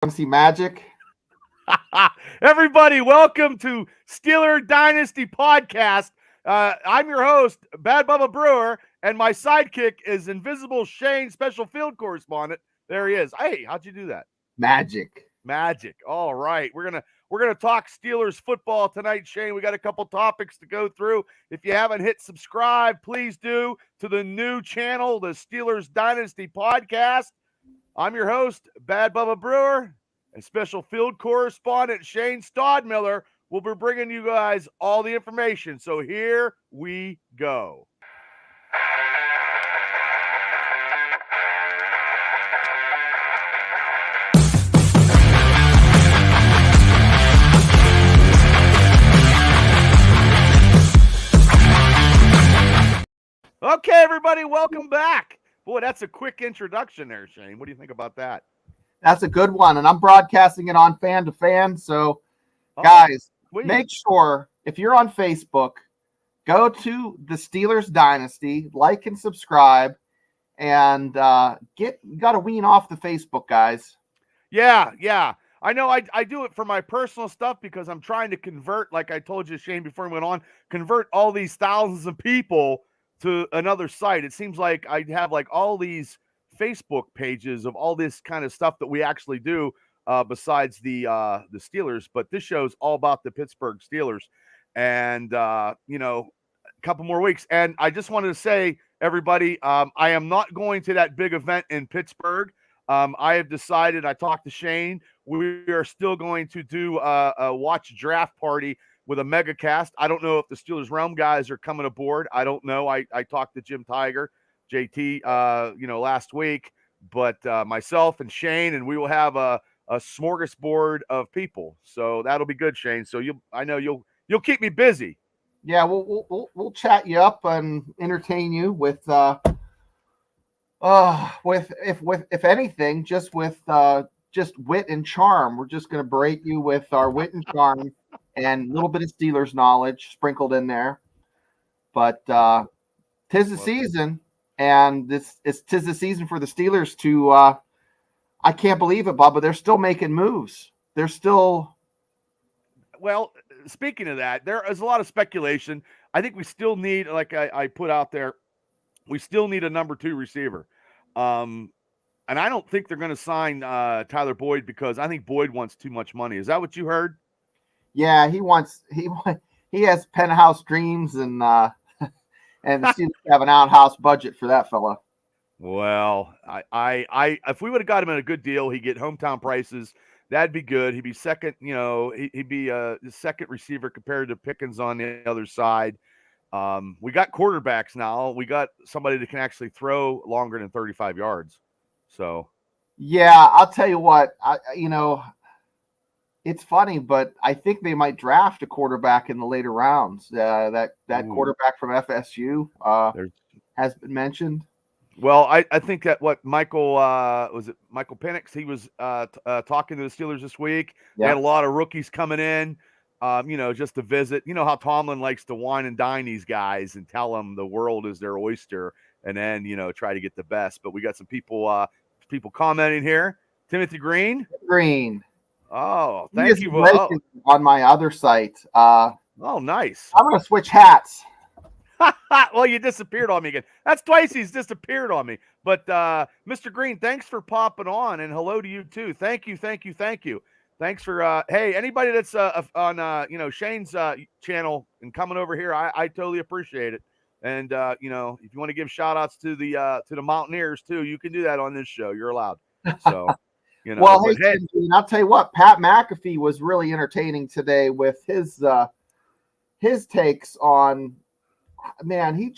Want to see magic? Everybody, welcome to Steeler Dynasty Podcast. I'm your host, Bad Bubba Brewer, and my sidekick is Invisible Shane, special field correspondent. There he is. Hey, how'd you do that? Magic. Magic. All right, we're gonna talk Steelers football tonight, Shane. We got a couple topics to go through. If you haven't hit subscribe, please do to the new channel, the Steelers Dynasty Podcast. I'm your host, Bad Bubba Brewer, and special field correspondent Shane Stodmiller will be bringing you guys all the information. So here we go. Okay, everybody, welcome back. Boy, that's a quick introduction there, Shane. What do you think about that? That's a good one. And I'm broadcasting it on fan to fan. So, guys, make sure if you're on Facebook, go to the Steelers Dynasty, like and subscribe, and you got to wean off the Facebook, guys. Yeah. I know I do it for my personal stuff because I'm trying to convert, like I told you, Shane, before we went on, convert all these thousands of people to another site. It seems like I have like all these Facebook pages of all this kind of stuff that we actually do besides the Steelers. But this show's all about the Pittsburgh Steelers. And, a couple more weeks. And I just wanted to say, everybody, I am not going to that big event in Pittsburgh. I have decided, I talked to Shane, we are still going to do a watch draft party with a mega cast. I don't know if the Steelers Realm guys are coming aboard. I don't know. I talked to Jim Tiger, JT, last week, but myself and Shane, and we will have a smorgasbord of people. So that'll be good, Shane. So I know you'll keep me busy. Yeah, we'll chat you up and entertain you with if anything, just with just wit and charm. We're just going to berate you with our wit and charm and a little bit of Steelers knowledge sprinkled in there. But tis the season, and tis the season for the Steelers to. I can't believe it, Bubba. They're still making moves. They're still. Well, speaking of that, there is a lot of speculation. I think we still need, like I put out there, we still need a number 2 receiver. And I don't think they're going to sign Tyler Boyd because I think Boyd wants too much money. Is that what you heard? Yeah, he has penthouse dreams, and the Steelers have an outhouse budget for that fella. Well, I if we would have got him at a good deal, he'd get hometown prices. That'd be good. He'd be second, he'd be a second receiver compared to Pickens on the other side. We got quarterbacks now. We got somebody that can actually throw longer than 35 yards. So, yeah, I'll tell you what, it's funny, but I think they might draft a quarterback in the later rounds. That quarterback from FSU has been mentioned. Well, I think that Michael Penix? He was talking to the Steelers this week. Yeah. They had a lot of rookies coming in, just to visit. You know how Tomlin likes to wine and dine these guys and tell them the world is their oyster, and then try to get the best. But we got some people commenting here. Timothy Green. Oh, thank you. On my other site. Oh, nice. I'm gonna switch hats. Well, you disappeared on me again. That's twice he's disappeared on me. But Mr. Green, thanks for popping on, and hello to you too. Thank you. Thanks for hey, anybody that's on Shane's channel and coming over here, I totally appreciate it. And if you want to give shout outs to the Mountaineers too, you can do that on this show. You're allowed. So well, hey, I'll tell you what, Pat McAfee was really entertaining today with his takes on. Man, Pat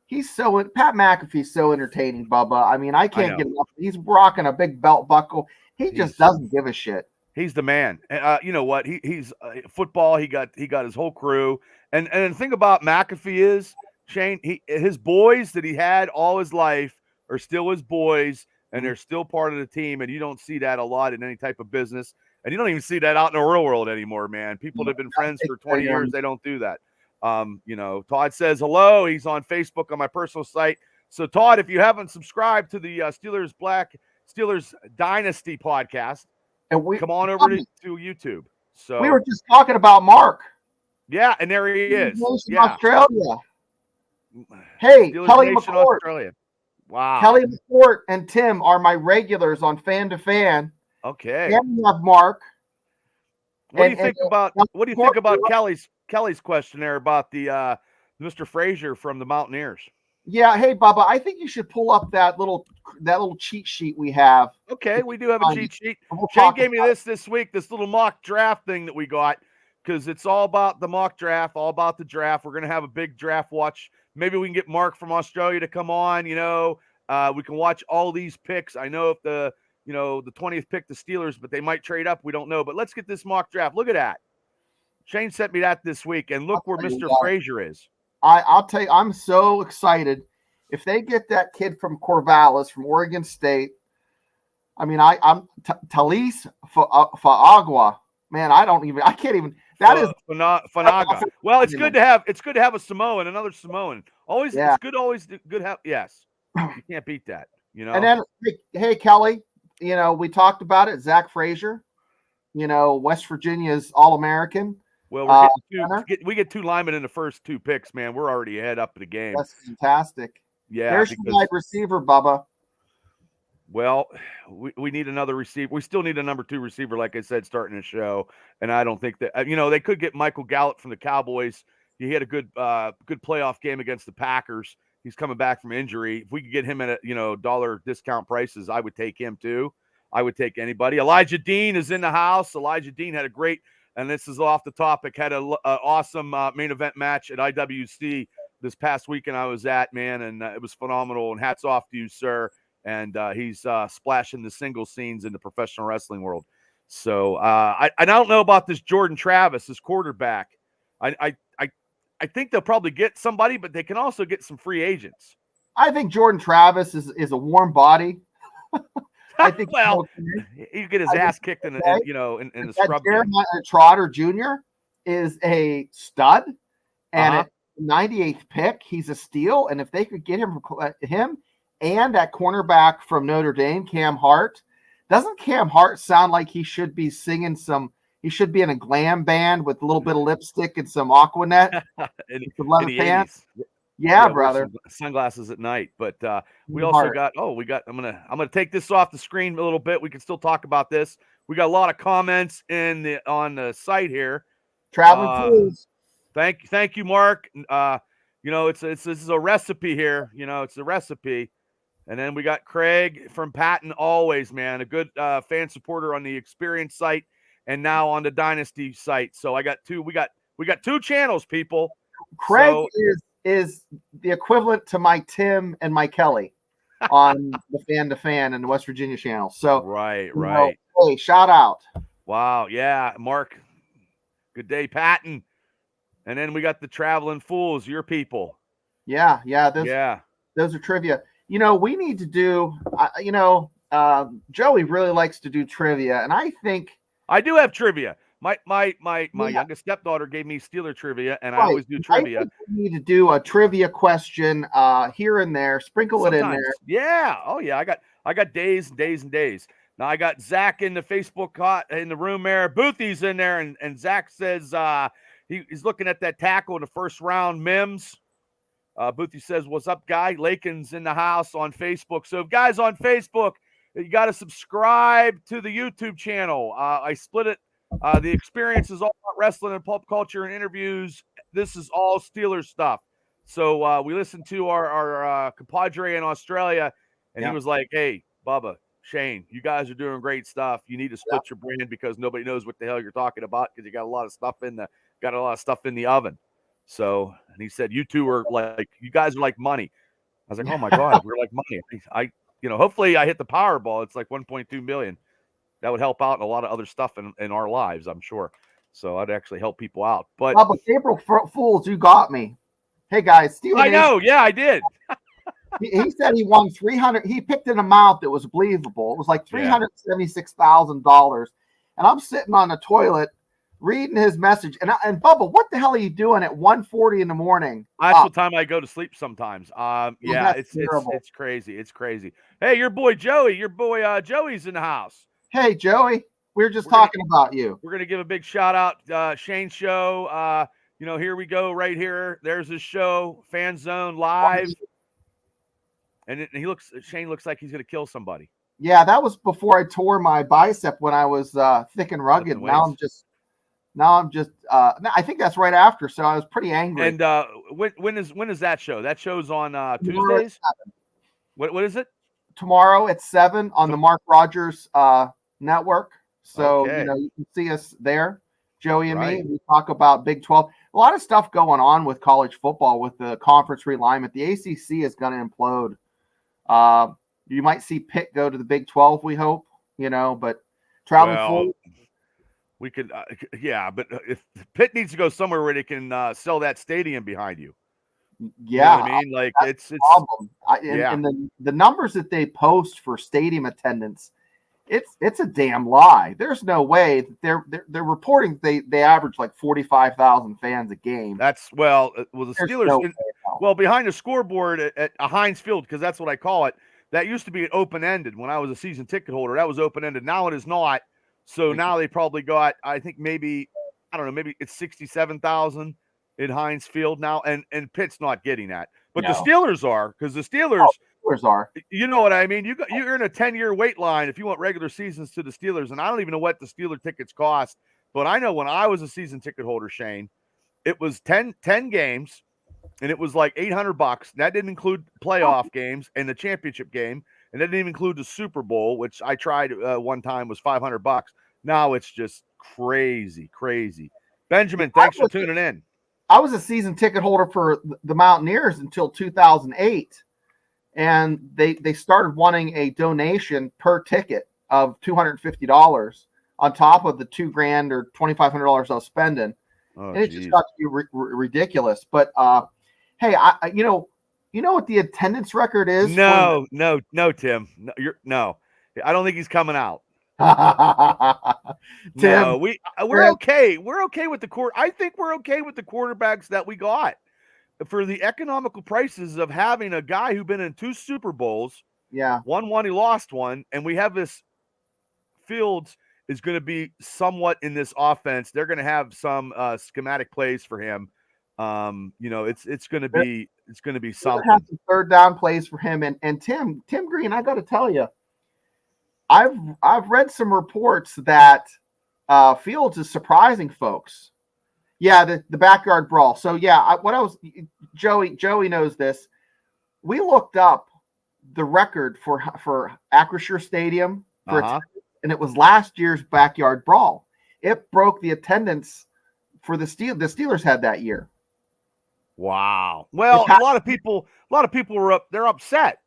McAfee's so entertaining, Bubba. I mean, I can't get enough. He's rocking a big belt buckle. He just doesn't give a shit. He's the man. You know what? He's football. He got his whole crew. And the thing about McAfee is, Shane, his boys that he had all his life are still his boys, and they're still part of the team. And you don't see that a lot in any type of business. And you don't even see that out in the real world anymore, man. People that have been friends for 20 years, they don't do that. Todd says hello. He's on Facebook on my personal site. So, Todd, if you haven't subscribed to the Steelers Dynasty podcast, And we come on over to YouTube. So we were just talking about Mark. Yeah, and there he is. Yeah. Australia. Hey, Steelers Kelly Nation, McCourt. Australia. Wow. Kelly McCourt and Tim are my regulars on Fan to Fan. Okay. And we have Mark. What do you think about Kelly's question there about the Mr. Frazier from the Mountaineers? Yeah, hey Bubba, I think you should pull up that little cheat sheet we have. Okay, we do have a cheat sheet. Shane gave me this week, this little mock draft thing that we got, because it's all about the mock draft, all about the draft. We're gonna have a big draft watch. Maybe we can get Mark from Australia to come on. We can watch all these picks. I know if the 20th pick the Steelers, but they might trade up. We don't know. But let's get this mock draft. Look at that. Shane sent me that this week, and look where Mr. Frazier is. I'll tell you, I'm so excited. If they get that kid from Corvallis, from Oregon State, I mean, I'm Talise Fa'agwa. Man, I can't even. That is Fanaga. Well, it's good to have a Samoan, another Samoan. Always, yeah. It's good. Always good to have. Yes, you can't beat that. And then, hey Kelly, we talked about it. Zach Frazier, West Virginia's All-American. Well, we get 2 linemen in the first 2 picks, man. We're already ahead up in the game. That's fantastic. Yeah. There's your wide receiver, Bubba. Well, we need another receiver. We still need a number 2 receiver, like I said, starting the show. And I don't think that they could get Michael Gallup from the Cowboys. He had a good playoff game against the Packers. He's coming back from injury. If we could get him at dollar discount prices, I would take him too. I would take anybody. Elijah Dean is in the house. Elijah Dean had a great. And this is off the topic, had an awesome main event match at IWC this past weekend I was at, man, and it was phenomenal. And hats off to you, sir. And he's splashing the single scenes in the professional wrestling world. So I don't know about this Jordan Travis, this quarterback. I think they'll probably get somebody, but they can also get some free agents. I think Jordan Travis is a warm body. I think he'll get his ass kicked in the scrub. Jeremiah Trotter Jr. is a stud, and at 98th pick, he's a steal. And if they could get him and that cornerback from Notre Dame, Cam Hart, doesn't Cam Hart sound like he should be singing he should be in a glam band with a little bit of lipstick and some Aquanet and some leather pants? Yeah, brother. Sunglasses at night. But we also got I'm gonna take this off the screen a little bit. We can still talk about this. We got a lot of comments on the site here. Traveling Fools. Thank you, Mark. This is a recipe here. It's a recipe. And then we got Craig from Patton, always, man, a good fan supporter on the Experience site and now on the Dynasty site. So I got 2. We got 2 channels, people. Craig is the equivalent to my Tim and my Kelly on the Fan to Fan and the West Virginia channel. So right. Hey, shout out. Wow, yeah, Mark. Good day, Patton. And then we got the Traveling Fools, your people. Yeah. Those are trivia. We need to do. Joey really likes to do trivia, and I think I do have trivia. My youngest stepdaughter gave me Steeler trivia, and I always do trivia. I think we need to do a trivia question here and there, sprinkle it in there. Yeah. Oh yeah. I got days and days and days. Now I got Zach in the Facebook in the room there. Boothy's in there, and Zach says he's looking at that tackle in the first round, Mims. Boothy says, "What's up, guy?" Lakin's in the house on Facebook. So, guys on Facebook, you got to subscribe to the YouTube channel. I split it. The Experience is all about wrestling and pop culture and interviews. This is all Steelers stuff. So we listened to our compadre in Australia, and he was like, "Hey, Bubba, Shane, you guys are doing great stuff. You need to split your brand because nobody knows what the hell you're talking about because you got a lot of stuff in the oven." So, and he said, "You two are like, you guys are like money." I was like, "Oh my God, we're like money." Hopefully I hit the Powerball. It's like 1.2 million. That would help out in a lot of other stuff in our lives, I'm sure. So I'd actually help people out. But April Fools, you got me. Hey guys, Steelers. I know. Yeah, I did. he said he won 300. He picked an amount that was believable. It was like $376,000. And I'm sitting on the toilet reading his message. And Bubba, what the hell are you doing at 1:40 in the morning? That's the time I go to sleep sometimes. It's crazy. It's crazy. Hey, your boy Joey's in the house. Hey, Joey. We were just talking about you. We're gonna give a big shout out, Shane Show. Here we go, right here. There's his show, Fan Zone Live, and Shane looks like he's gonna kill somebody. Yeah, that was before I tore my bicep when I was thick and rugged. Now I'm just. I think that's right after. So I was pretty angry. And when is that show? That show's on Tuesdays. What is it? Tomorrow at 7 on the Mark Rogers network. So Okay. you can see us there, Joey and me. We talk about Big 12. A lot of stuff going on with college football with the conference realignment. The ACC is going to implode. You might see Pitt go to the Big 12. We hope, but traveling forward. We could, but if Pitt needs to go somewhere where they can sell that stadium behind you. Yeah, you know what I mean, like it's the problem. And the numbers that they post for stadium attendance, it's a damn lie. There's no way that they're reporting they average like 45,000 fans a game. The Steelers. Behind the scoreboard at Heinz Field, because that's what I call it. That used to be open ended when I was a season ticket holder. That was open ended. Now it is not. So now they probably got, I think maybe it's 67,000 in Heinz Field now, and Pitt's not getting that, but the Steelers are, because the Steelers are. You know what I mean? You're in a 10-year wait line if you want regular seasons to the Steelers, and I don't even know what the Steeler tickets cost, but I know when I was a season ticket holder, Shane, it was 10 games, and it was like $800. That didn't include playoff games and the championship game. And that didn't even include the Super Bowl, which I tried one time, was $500. Now it's just crazy. Benjamin, thanks for tuning in. I was a season ticket holder for the Mountaineers until 2008, and they started wanting a donation per ticket of $250 on top of the $2,000 or $2,500 I was spending, and it just got to be ridiculous. But hey, you know what the attendance record is? No, Tim. No, I don't think he's coming out. Tim, no, we're okay. We're okay with I think we're okay with the quarterbacks that we got for the economical prices of having a guy who's been in 2 Super Bowls. Yeah, won one, he lost one, and we have this Fields is going to be somewhat in this offense. They're going to have some schematic plays for him. It's going to be something. Have some third down plays for him, and Tim Green. I got to tell you, I've read some reports that Fields is surprising folks. Yeah, the backyard brawl. So yeah, Joey knows this. We looked up the record for Acrisure Stadium and it was last year's backyard brawl. It broke the attendance for the Steelers. The Steelers had that year. Wow. Well, a lot of people were they're upset.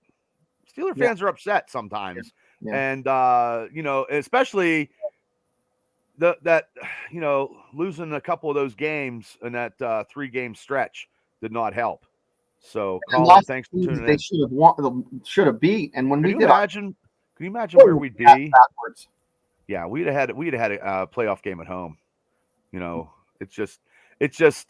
Steeler fans are upset sometimes. Yeah. And especially losing a couple of those games in that 3-game stretch did not help. So Colin, thanks for tuning in. They should have beat. And when can you imagine where we'd be? Backwards. Yeah, we'd have had a playoff game at home. It's just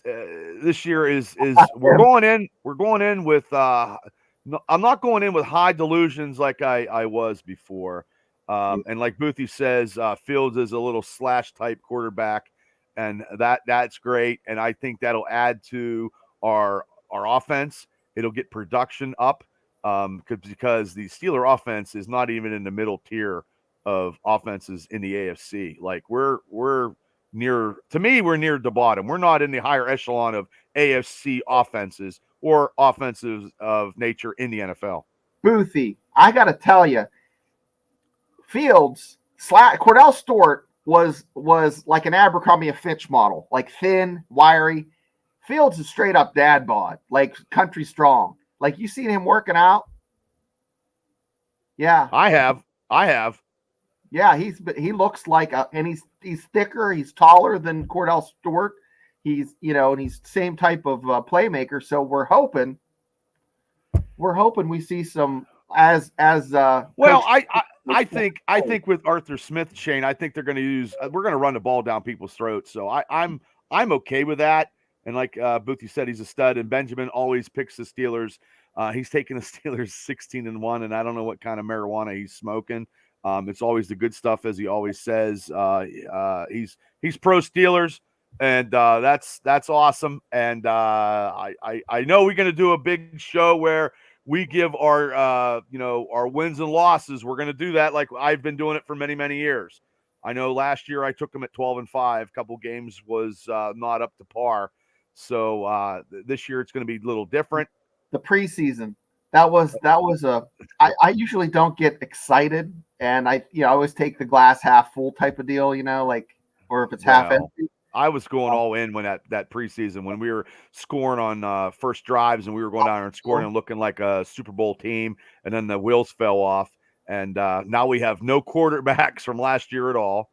this year is we're going in with I'm not going in with high delusions like I was before. And like Boothie says, Fields is a little slash type quarterback, and that's great. And I think that'll add to our offense. It'll get production up because the Steeler offense is not even in the middle tier of offenses in the AFC. Like we're near the bottom. We're not in the higher echelon of AFC offenses or offensives of nature in the NFL. Boothie, I got to tell you, Fields Cordell Stewart was like an Abercrombie & Fitch model, like thin, wiry. Fields is straight up dad bod, like country strong. Like you seen him working out? Yeah, I have. Yeah, he looks like and he's thicker, he's taller than Cordell Stewart. He's and he's same type of playmaker. So we're hoping we see some as well. I think with Arthur Smith, Shane, I think we're going to run the ball down people's throats. So I'm okay with that. And like Boothie said, he's a stud. And Benjamin always picks the Steelers. He's taking the Steelers 16-1, and I don't know what kind of marijuana he's smoking. It's always the good stuff, as he always says. He's pro Steelers, and that's awesome. And I know we're going to do a big show where we give our our wins and losses. We're going to do that like I've been doing it for many years. I know last year I took them at 12-5. A couple games was not up to par. So this year it's going to be a little different. The preseason, that was I usually don't get excited, and I always take the glass half full type of deal, or if it's half empty. I was going all in when that preseason, when we were scoring on first drives and we were going down there and scoring and looking like a Super Bowl team, and then the wheels fell off. And now we have no quarterbacks from last year at all.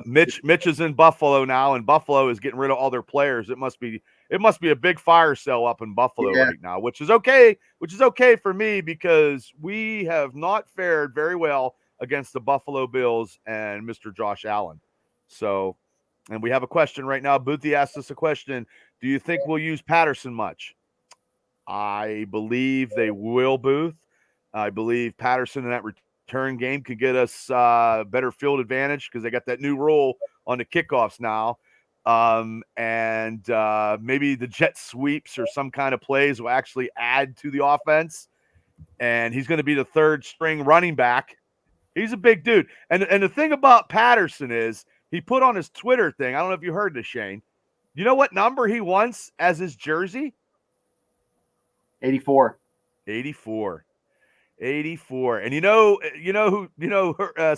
Mitch is in Buffalo now, and Buffalo is getting rid of all their players. It must be a big fire sale up in Buffalo right now, which is okay for me because we have not fared very well against the Buffalo Bills and Mr. Josh Allen. So, and we have a question right now. Boothie asked us a question. Do you think we'll use Patterson much? I believe they will, Booth. I believe Patterson in that return game could get us better field advantage because they got that new rule on the kickoffs now. And maybe the jet sweeps or some kind of plays will actually add to the offense. And he's going to be the third string running back. He's a big dude. And the thing about Patterson is he put on his Twitter thing. I don't know if you heard this, Shane. You know what number he wants as his jersey? 84. 84. And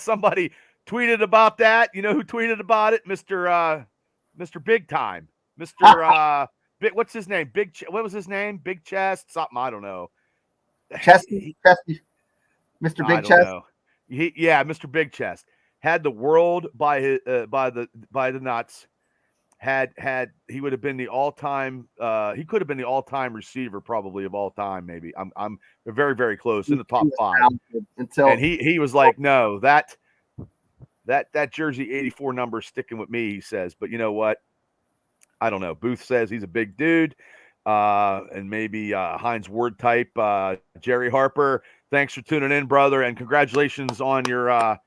somebody tweeted about that. You know who tweeted about it? Mr. Big Time. Mr. What's his name? What was his name? Big Chest? Something, I don't know. Chesty. Mr. Big Chest. Mr. Big Chest had the world by the nuts. He would have been the all-time he could have been the all-time receiver probably of all time, maybe. I'm very, very close in the top 5. And he was like, no, that jersey 84 number is sticking with me, he says. But you know what? I don't know. Booth says he's a big dude. And maybe Heinz Ward type. Jerry Harper, thanks for tuning in, brother, and congratulations on your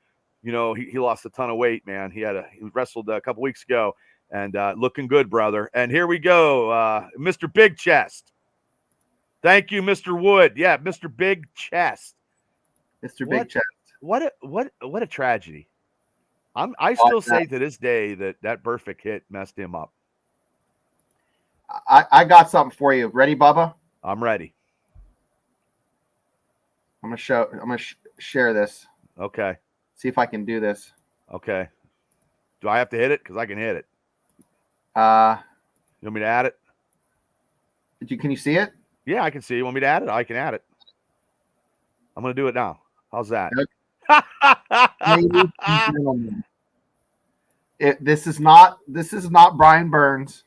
he lost a ton of weight, man. He wrestled a couple weeks ago. And looking good, brother. And here we go, Mr. Big Chest. Thank you, Mr. Wood. Yeah, Mr. Big Chest. Mr. Big Chest. What a tragedy. I still say to this day that perfect hit messed him up. I got something for you. Ready, Bubba? I'm ready. I'm gonna share this. Okay. See if I can do this. Okay. Do I have to hit it? Because I can hit it. You want me to add it? Can you see it? Yeah, I can see it. You want me to add it? I can add it. I'm going to do it now. How's that? This is not Brian Burns.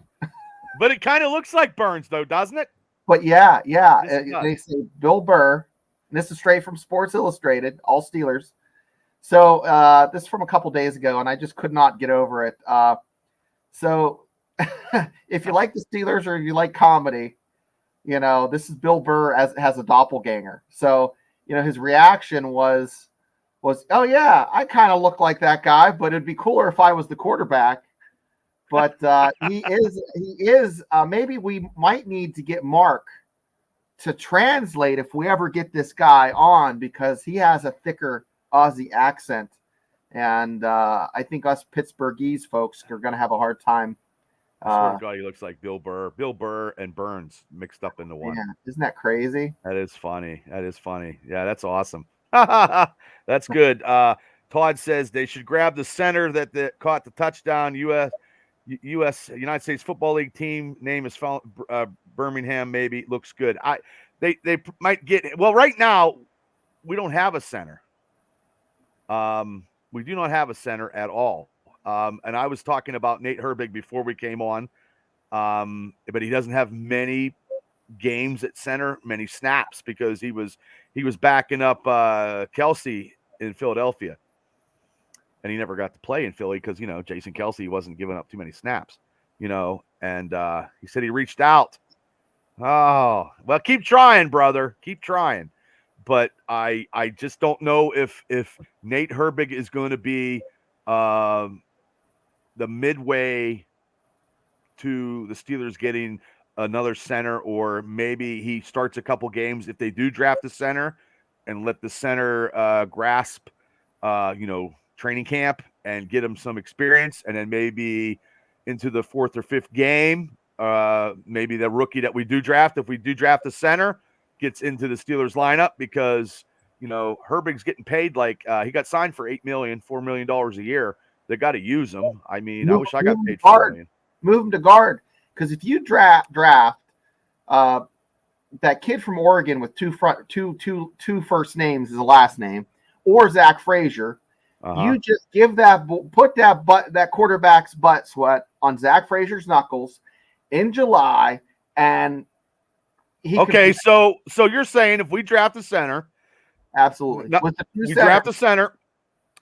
But it kind of looks like Burns, though, doesn't it? But yeah. They say Bill Burr. And this is straight from Sports Illustrated, all Steelers. So this is from a couple days ago, and I just could not get over it. So if you like the Steelers or you like comedy, this is Bill Burr has a doppelganger. So, his reaction was, oh yeah, I kind of look like that guy, but it'd be cooler if I was the quarterback. But he is. Maybe we might need to get Mark to translate if we ever get this guy on, because he has a thicker Aussie accent. And I think us Pittsburghese folks are going to have a hard time. I swear to God, he looks like Bill Burr and Burns mixed up into one. Yeah, isn't that crazy? That is funny. Yeah, that's awesome. That's good. Todd says they should grab the center that caught the touchdown. United States Football League team name is Birmingham. Maybe looks good. They might get. Well, right now we don't have a center. We do not have a center at all. And I was talking about Nate Herbig before we came on, but he doesn't have many games at center, many snaps, because he was backing up Kelsey in Philadelphia, and he never got to play in Philly because Jason Kelsey wasn't giving up too many snaps, and he said he reached out. Oh well, keep trying, brother, keep trying. but I just don't know if Nate Herbig is going to be the midway to the Steelers getting another center, or maybe he starts a couple games if they do draft a center and let the center grasp, training camp and get him some experience, and then maybe into the fourth or fifth game, maybe the rookie that we do draft, if we do draft a center, gets into the Steelers lineup because Herbig's getting paid like he got signed for $4 million a year. They got to use him. I mean, I wish I got paid $4 million. Move him to guard, because if you draft that kid from Oregon with two first names as a last name, or Zach Frazier, you just put that quarterback's butt sweat on Zach Frazier's knuckles in July, and so you're saying if we draft a center, absolutely, we draft a center.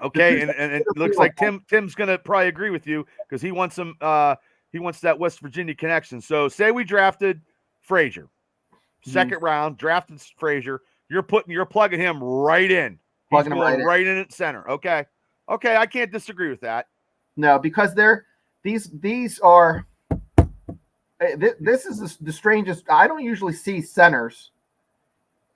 Okay, and it looks like Tim's gonna probably agree with you because he wants some. He wants that West Virginia connection. So say we drafted Frazier, second round, drafted Frazier. You're plugging him right in. He's going right in at center. Okay, I can't disagree with that. No, because these are. This is the strangest. I don't usually see centers.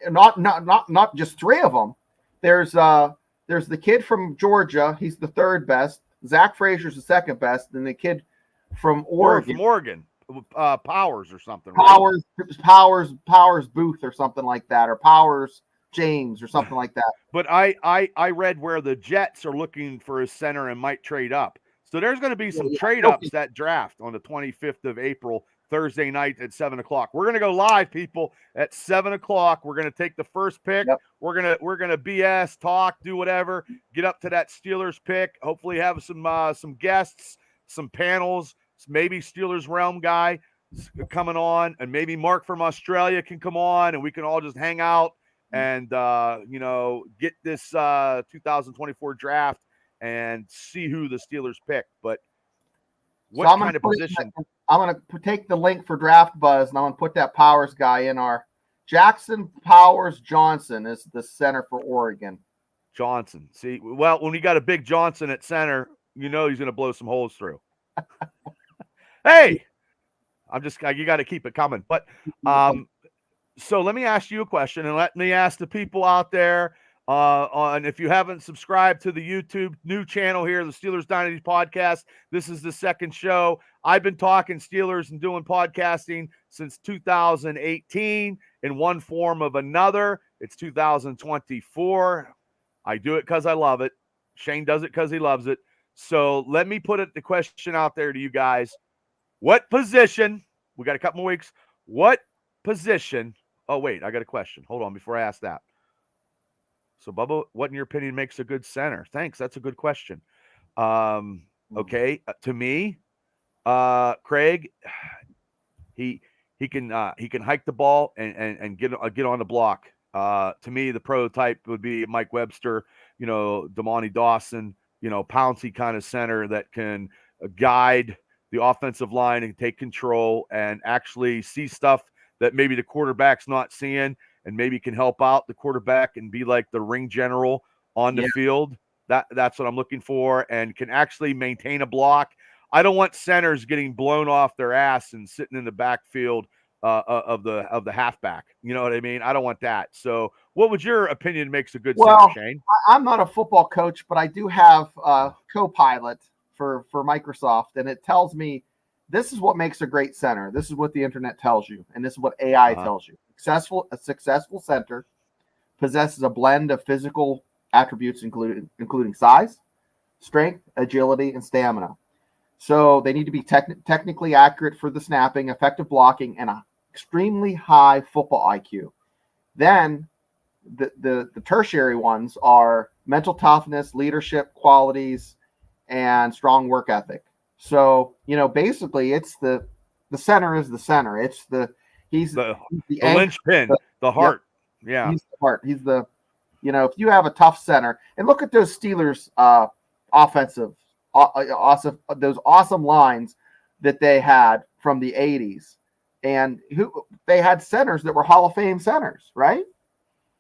Not just three of them. There's the kid from Georgia. He's the third best. Zach Frazier's the second best. And the kid from Oregon. Powers or something. Right? Powers Booth or something like that, or Powers James or something like that. But I read where the Jets are looking for a center and might trade up. So there's going to be some trade ups that draft on the 25th of April, Thursday night at 7:00. We're going to go live, people, at 7:00. We're going to take the first pick. Yep. We're gonna BS, talk, do whatever, get up to that Steelers pick. Hopefully have some guests, some panels, maybe Steelers Realm guy coming on, and maybe Mark from Australia can come on, and we can all just hang out and get this 2024 draft and see who the Steelers pick. But what kind of position? I'm going to take the link for Draft Buzz, and I'm going to put that Powers guy in our Jackson Powers Johnson is the center for Oregon. Johnson. See, well, when you got a big Johnson at center, he's going to blow some holes through. Hey, you got to keep it coming. But so let me ask you a question, and let me ask the people out there on if you haven't subscribed to the YouTube new channel here, the Steelers Dynasty podcast. This is the second show. I've been talking Steelers and doing podcasting since 2018 in one form of another. It's 2024. I do it because I love it. Shane does it because he loves it. So let me put the question out there to you guys. What position? We got a couple more weeks. What position? Oh, wait, I got a question. Hold on before I ask that. So, Bubba, what in your opinion makes a good center? Thanks. That's a good question. Okay. To me, Craig, he can hike the ball and get on the block. To me, the prototype would be Mike Webster, Damani Dawson, Pouncey kind of center that can guide the offensive line and take control and actually see stuff that maybe the quarterback's not seeing, and maybe can help out the quarterback and be like the ring general on the field. That's what I'm looking for, and can actually maintain a block. I don't want centers getting blown off their ass and sitting in the backfield of the halfback. You know what I mean? I don't want that. So what would your opinion makes a good center, Shane? I'm not a football coach, but I do have a Copilot for Microsoft, and it tells me this is what makes a great center. This is what the internet tells you, and this is what AI tells you. A successful center possesses a blend of physical attributes, including size, strength, agility, and stamina. So they need to be technically accurate for the snapping, effective blocking, and an extremely high football IQ. Then the tertiary ones are mental toughness, leadership qualities, and strong work ethic. So, basically it's the center is the center. It's he's the linchpin, the heart. Yeah. He's the heart. He's the, if you have a tough center, and look at those Steelers offensive, those awesome lines that they had from the 80s, and they had centers that were Hall of Fame centers, right?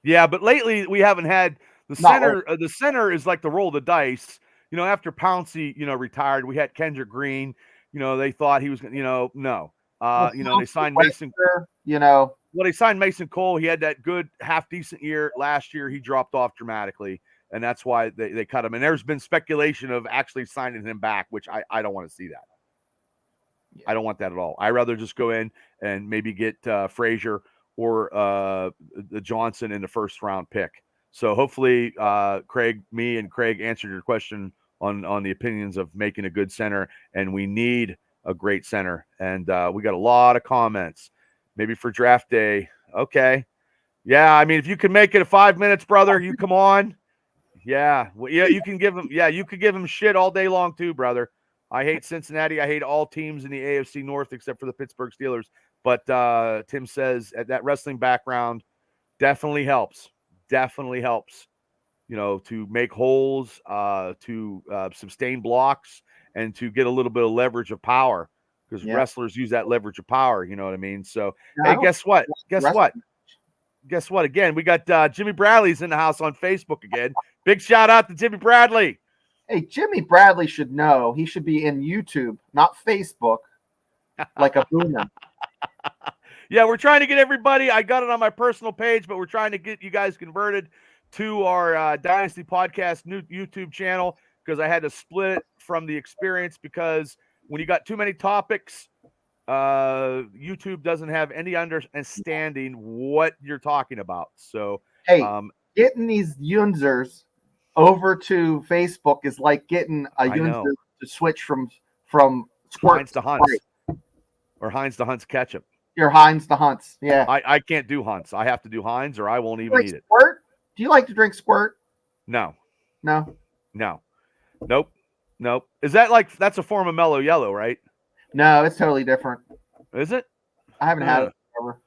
Yeah, but lately we haven't had the Not lately. center. The center is like the roll of the dice. After Pouncey, retired, we had Kendrick Green. They thought he was, no. Well, They signed Mason. Webster, Well, they signed Mason Cole. He had that good, half decent year last year. He dropped off dramatically, and that's why they cut him. And there's been speculation of actually signing him back, which I don't want to see that. Yeah. I don't want that at all. I'd rather just go in and maybe get Frazier or the Johnson in the first round pick. So hopefully, Craig answered your question on the opinions of making a good center, and we need a great center. And we got a lot of comments. Maybe for draft day. Okay. Yeah, I mean, if you can make it 5 minutes, brother, you come on. Yeah. Well, yeah, you can give him. Yeah, you could give him shit all day long too, brother. I hate Cincinnati. I hate all teams in the AFC North except for the Pittsburgh Steelers. But Tim says that wrestling background definitely helps. Definitely helps. To make holes, to sustain blocks, and to get a little bit of leverage of power. Because wrestlers use that leverage of power, you know what I mean? So, hey, guess what? Guess what? Again, we got Jimmy Bradley's in the house on Facebook again. Big shout out to Jimmy Bradley. Hey, Jimmy Bradley should know he should be in YouTube, not Facebook, like a boomer. Yeah, we're trying to get everybody. I got it on my personal page, but we're trying to get you guys converted to our Dynasty Podcast new YouTube channel because I had to split it from the experience because when you got too many topics, YouTube doesn't have any understanding what you're talking about. So, hey, getting these users over to Facebook is like getting a user to switch from Squirt Heinz to Hunts or Heinz to Hunts ketchup. Your Heinz to Hunts, yeah. I can't do Hunts. I have to do Heinz, or I won't even eat it. Squirt? Do you like to drink Squirt? No. No. Nope. Is that that's a form of Mellow Yellow, right? No, it's totally different. Is it? I haven't had it ever.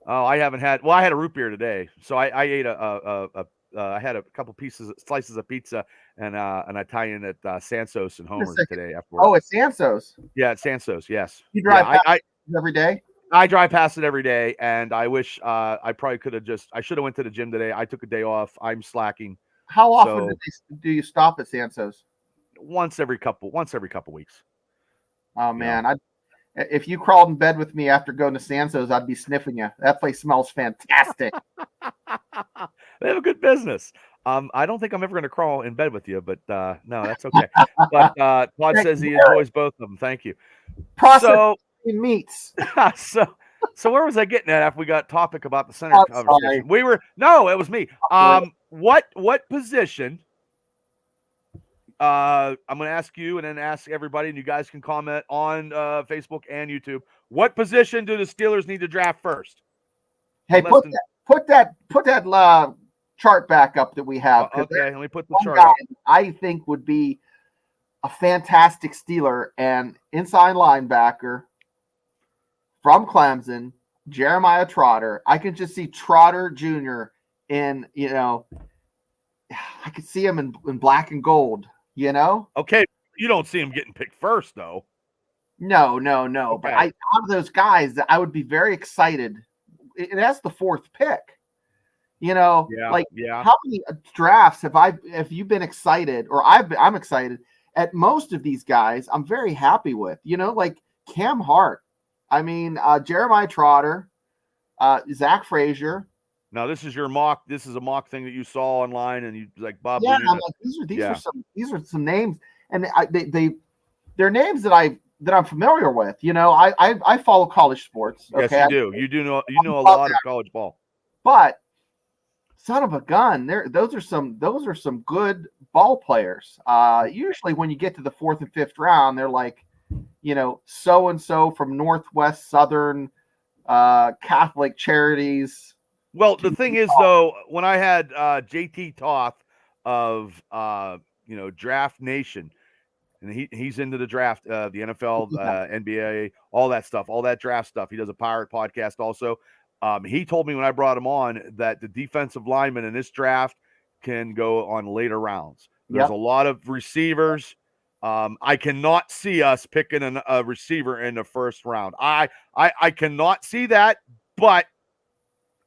Oh, I haven't had. Well, I had a root beer today, so I ate I had a couple slices of pizza and an Italian at Sansos and Homer's today afterwards. Oh, it's Sansos. Yeah, it's Sansos. Yes. You drive past every day. I drive past it every day, and I wish I probably could have I should have went to the gym today. I took a day off. I'm slacking. How often do you stop at Sansos? Once every couple weeks. Oh man, if you crawled in bed with me after going to Sansos, I'd be sniffing you. That place smells fantastic. They have a good business. I don't think I'm ever going to crawl in bed with you, but no, that's okay. But Todd says he enjoys both of them. Thank you. Processed meats. So where was I getting at after we got topic about the center conversation? It was me. What position? I'm going to ask you and then ask everybody, and you guys can comment on Facebook and YouTube. What position do the Steelers need to draft first? Hey, put that chart back up that we have. Okay, let me put the chart up. I think would be a fantastic Steeler and inside linebacker from Clemson, Jeremiah Trotter. I can just see Trotter Jr. in, I could see him in black and gold. Okay, you don't see him getting picked first, though. No. Okay. But out of those guys, I would be very excited. And that's the fourth pick. How many drafts have you been excited, or I'm excited at most of these guys? I'm very happy with. Like Cam Hart. I mean, Jeremiah Trotter, Zach Frazier. Now this is your mock. This is a mock thing that you saw online, and you like Bob. Yeah, I'm like, these are some names, and they're names that I'm familiar with. I follow college sports. Okay? Yes, you do. You know a lot of college ball. But son of a gun, those are some good ball players. Usually when you get to the fourth and fifth round, they're like, so and so from Northwest Southern Catholic Charities. Well, the thing is, though, when I had JT Toth of Draft Nation, and he's into the draft, the NFL, NBA, all that stuff, all that draft stuff. He does a Pirate podcast also. He told me when I brought him on that the defensive linemen in this draft can go on later rounds. There's a lot of receivers. I cannot see us picking a receiver in the first round. I cannot see that, but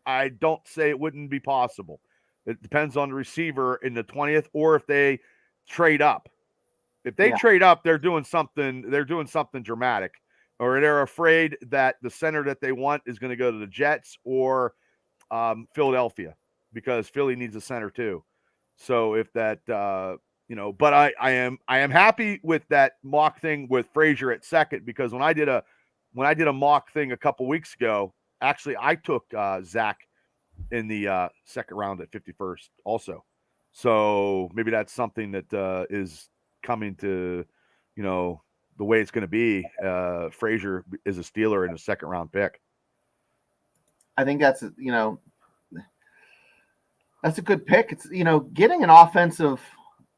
I don't say it wouldn't be possible. It depends on the receiver in the 20th, or if they trade up. If they trade up, they're doing something dramatic, or they're afraid that the center that they want is going to go to the Jets or Philadelphia, because Philly needs a center too. So if that, but I am happy with that mock thing with Frazier at second, because when I did a mock thing a couple weeks ago, actually I took Zach in the second round at 51st also. So maybe that's something that is coming to, the way it's going to be. Frazier is a Steeler in a second round pick. I think that's a good pick. It's getting an offensive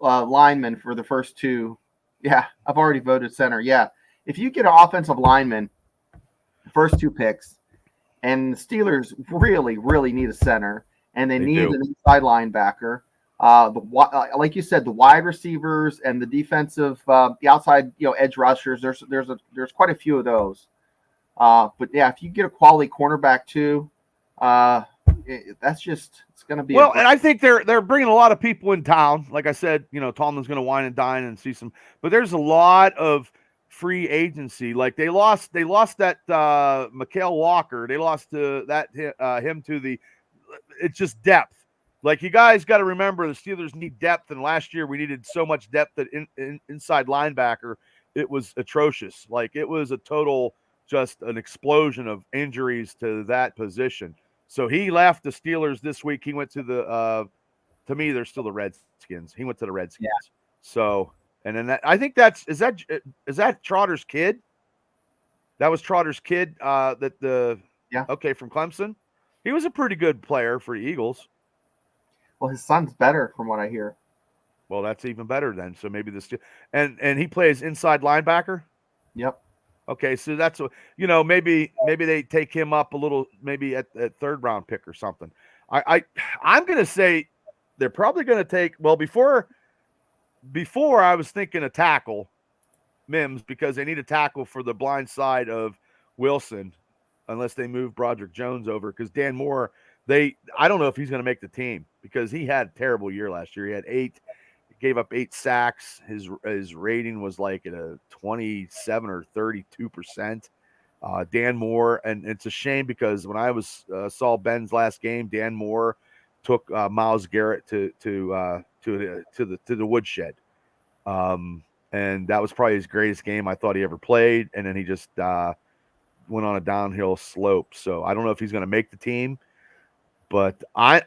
lineman for the first two. Yeah, I've already voted center. Yeah, if you get an offensive lineman, first two picks, and the Steelers really, really need a center, and they need an inside linebacker. Like you said, the wide receivers and the defensive, the outside, edge rushers. There's quite a few of those. But yeah, if you get a quality cornerback too, it's going to be and I think they're bringing a lot of people in town. Like I said, Tomlin's going to wine and dine and see some, but there's a lot of free agency. Like they lost that Mikael Walker. They lost to him to the. It's just depth. Like, you guys got to remember, the Steelers need depth, and last year we needed so much depth that inside linebacker, it was atrocious. Like, it was a total, just an explosion of injuries to that position. So he left the Steelers this week. He went to to me, they're still the Redskins. He went to the Redskins. Yeah. So, and then I think is that Trotter's kid? That was Trotter's kid. Okay, from Clemson. He was a pretty good player for the Eagles. Well, his son's better from what I hear. Well, that's even better then. So maybe and he plays inside linebacker. Yep. Okay, so that's maybe they take him up a little, maybe at third round pick or something. I'm gonna say they're probably gonna take. Well, before I was thinking a tackle, Mims, because they need a tackle for the blind side of Wilson, unless they move Broderick Jones over, because Dan Moore. I don't know if he's going to make the team, because he had a terrible year last year. He had he gave up 8 sacks. His rating was like at a 27 or 32%. Dan Moore, and it's a shame, because when I saw Ben's last game, Dan Moore took Myles Garrett to the woodshed, and that was probably his greatest game I thought he ever played. And then he just went on a downhill slope. So I don't know if he's going to make the team. But I'm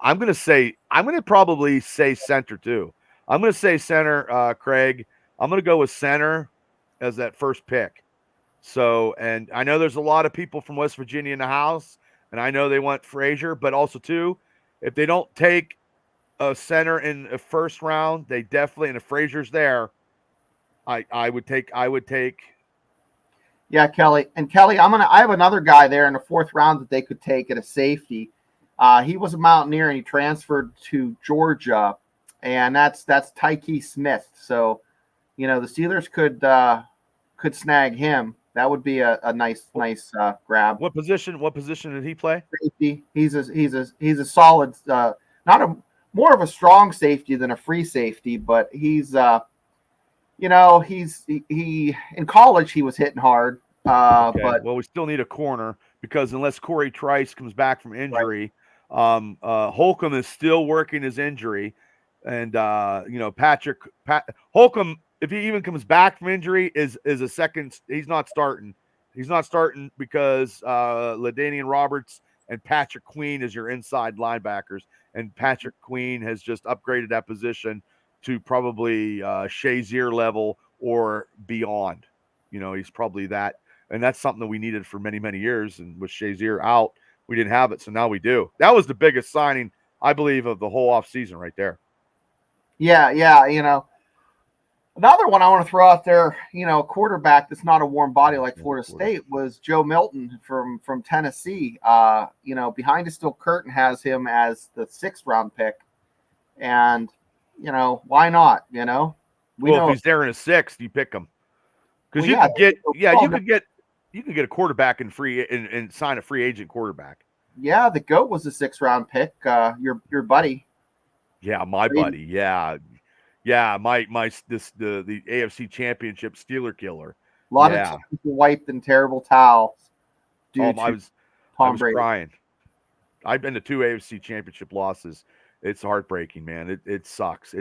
going to probably say center too. I'm going to say center, Craig. I'm going to go with center as that first pick. So, and I know there's a lot of people from West Virginia in the house, and I know they want Frazier, but also too, if they don't take a center in the first round, they definitely, and if Frazier's there, I would take. Yeah, Kelly. And Kelly, I have another guy there in the fourth round that they could take at a safety. He was a Mountaineer, and he transferred to Georgia, and that's Tyke Smith. So, the Steelers could snag him. That would be a nice grab. What position did he play? Safety. He's a solid, more of a strong safety than a free safety, but he's he in college he was hitting hard. Okay. But we still need a corner, because unless Corey Trice comes back from injury, Holcomb is still working his injury, and Holcomb, if he even comes back from injury, is a second. He's not starting. He's not starting because LaDainian Roberts and Patrick Queen is your inside linebackers, and Patrick Queen has just upgraded that position to probably Shazier level or beyond. He's probably that. And that's something that we needed for many, many years. And with Shazier out, we didn't have it. So now we do. That was the biggest signing, I believe, of the whole offseason right there. Yeah. Another one I want to throw out there, a quarterback that's not a warm body like Florida State, was Joe Milton from Tennessee. Behind us still curtain has him as the 6th round pick. And, why not? If he's there in a 6th, you pick him. Because you could get a quarterback and sign a free agent quarterback. Yeah, the GOAT was a 6th-round pick. Your buddy. Yeah, my Brady. buddy. Yeah. Yeah, the AFC Championship Steeler killer. A lot of Yeah. teams wiped in terrible towels due I to was Tom Brady. crying. I've been to 2 AFC Championship losses. It's heartbreaking, man. It sucks.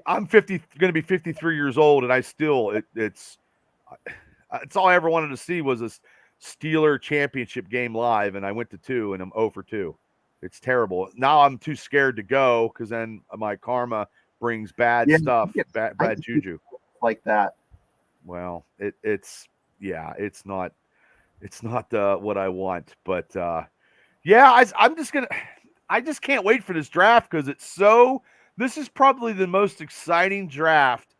I'm going to be 53 years old, and I still it's all I ever wanted to see was a Steeler championship game live, and I went to 2, and I'm 0 for 2. It's terrible. Now I'm too scared to go because then my karma brings bad stuff, bad juju like that. Well, it's not what I want, but yeah, I just can't wait for this draft because this is probably the most exciting draft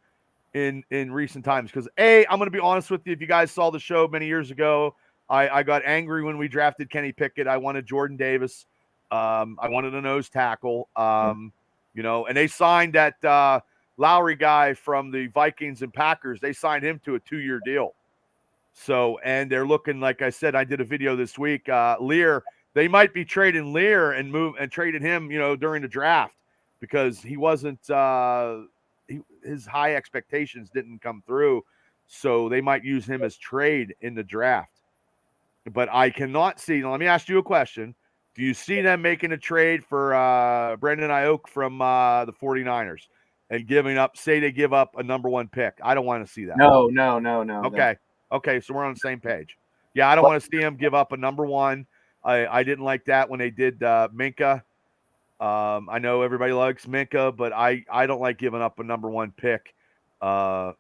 in recent times. Because I'm going to be honest with you, if you guys saw the show many years ago, I got angry when we drafted Kenny Pickett. I wanted Jordan Davis. I wanted a nose tackle. And they signed that Lowry guy from the Vikings and Packers. They signed him to a 2-year deal. So, and they're looking, like I said, I did a video this week. Lear, they might be trading Lear and trading him, during the draft because he wasn't, his high expectations didn't come through. So they might use him as trade in the draft. But I cannot see. Now, let me ask you a question. Do you see them making a trade for Brandon Ayuk from the 49ers and they give up a number 1 pick? I don't want to see that. No. Okay, so we're on the same page. Yeah, I don't want to see him give up a number 1. I didn't like that when they did Minka. I know everybody likes Minka, but I don't like giving up a number 1 pick because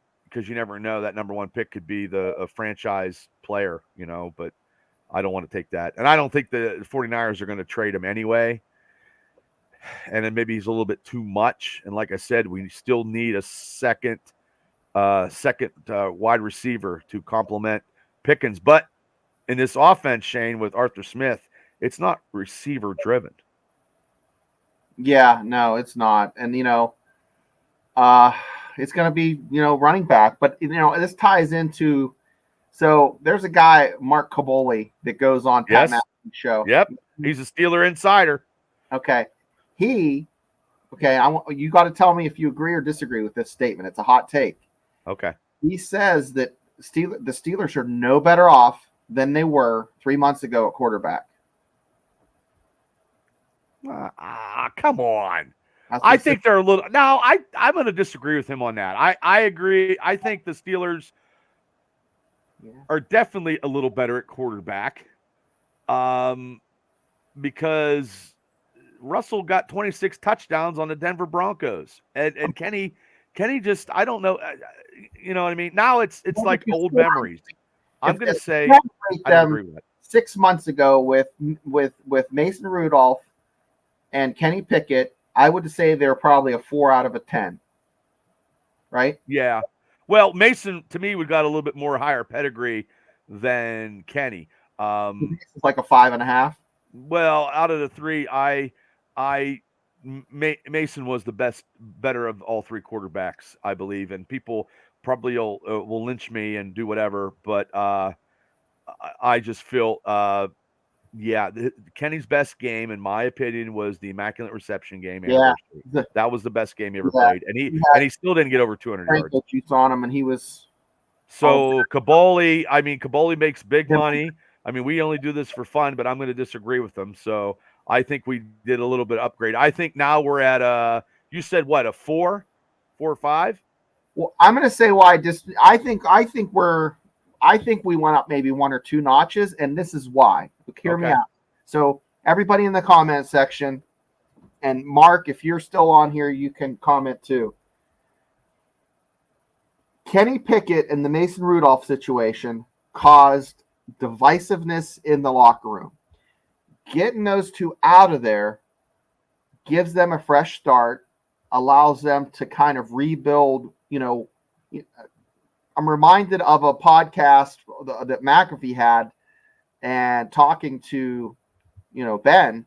you never know, that number 1 pick could be a franchise player, but I don't want to take that. And I don't think the 49ers are going to trade him anyway. And then maybe he's a little bit too much. And like I said, we still need a second wide receiver to complement Pickens. But in this offense, Shane, with Arthur Smith, it's not receiver driven. Yeah, no, it's not. And, it's going to be, running back. But, this ties into – so there's a guy, Mark Caboli, that goes on Pat McAfee's show. Yep, he's a Steeler insider. Okay. You got to tell me if you agree or disagree with this statement. It's a hot take. Okay. He says that the Steelers are no better off than they were 3 months ago at quarterback. Come on. I think they're a little. No, I'm going to disagree with him on that. I agree. I think the Steelers are definitely a little better at quarterback, because Russell got 26 touchdowns on the Denver Broncos, and Kenny just, I don't know, you know what I mean. Now it's like old memories. I'm going to say I don't agree with it. 6 months ago with Mason Rudolph and Kenny Pickett, I would say they're probably a 4 out of a 10, right? Yeah. Well, Mason, to me, we got a little bit more higher pedigree than Kenny. It's like a 5.5. Well, out of the 3, Mason was the better of all 3 quarterbacks, I believe, and people probably will lynch me and do whatever, but I just feel, Kenny's best game, in my opinion, was the Immaculate Reception game. Yeah, that was the best game he ever played, and he still didn't get over 200 yards. You saw him, and he was. So Caboli makes big money. I mean, we only do this for fun, but I'm going to disagree with them. So I think we did a little bit of upgrade. I think now we're at you said what, a 4 or 5? Well, I'm going to say why. I think we went up maybe 1 or 2 notches, and this is why. Hear me out. So everybody in the comment section, and Mark, if you're still on here, you can comment too. Kenny Pickett and the Mason Rudolph situation caused divisiveness in the locker room. Getting those 2 out of there gives them a fresh start, allows them to kind of rebuild. I'm reminded of a podcast that McAfee had, and talking to, Ben,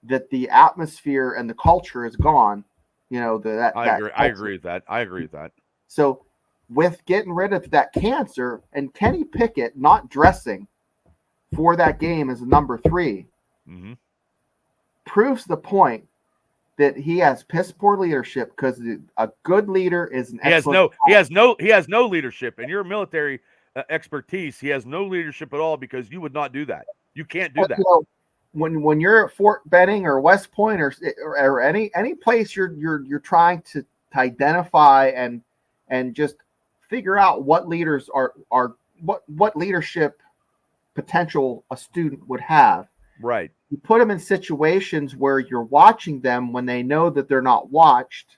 that the atmosphere and the culture is gone. I agree with that. So with getting rid of that cancer and Kenny Pickett not dressing for that game as a number 3 Mm-hmm. proves the point that he has piss poor leadership, because a good leader is an excellent. He has no leadership, and your military expertise. He has no leadership at all, because you would not do that. You can't do that. When you're at Fort Benning or West Point or any place you're trying to identify and just figure out what leaders are what leadership potential a student would have. Right. You put them in situations where you're watching them when they know that they're not watched,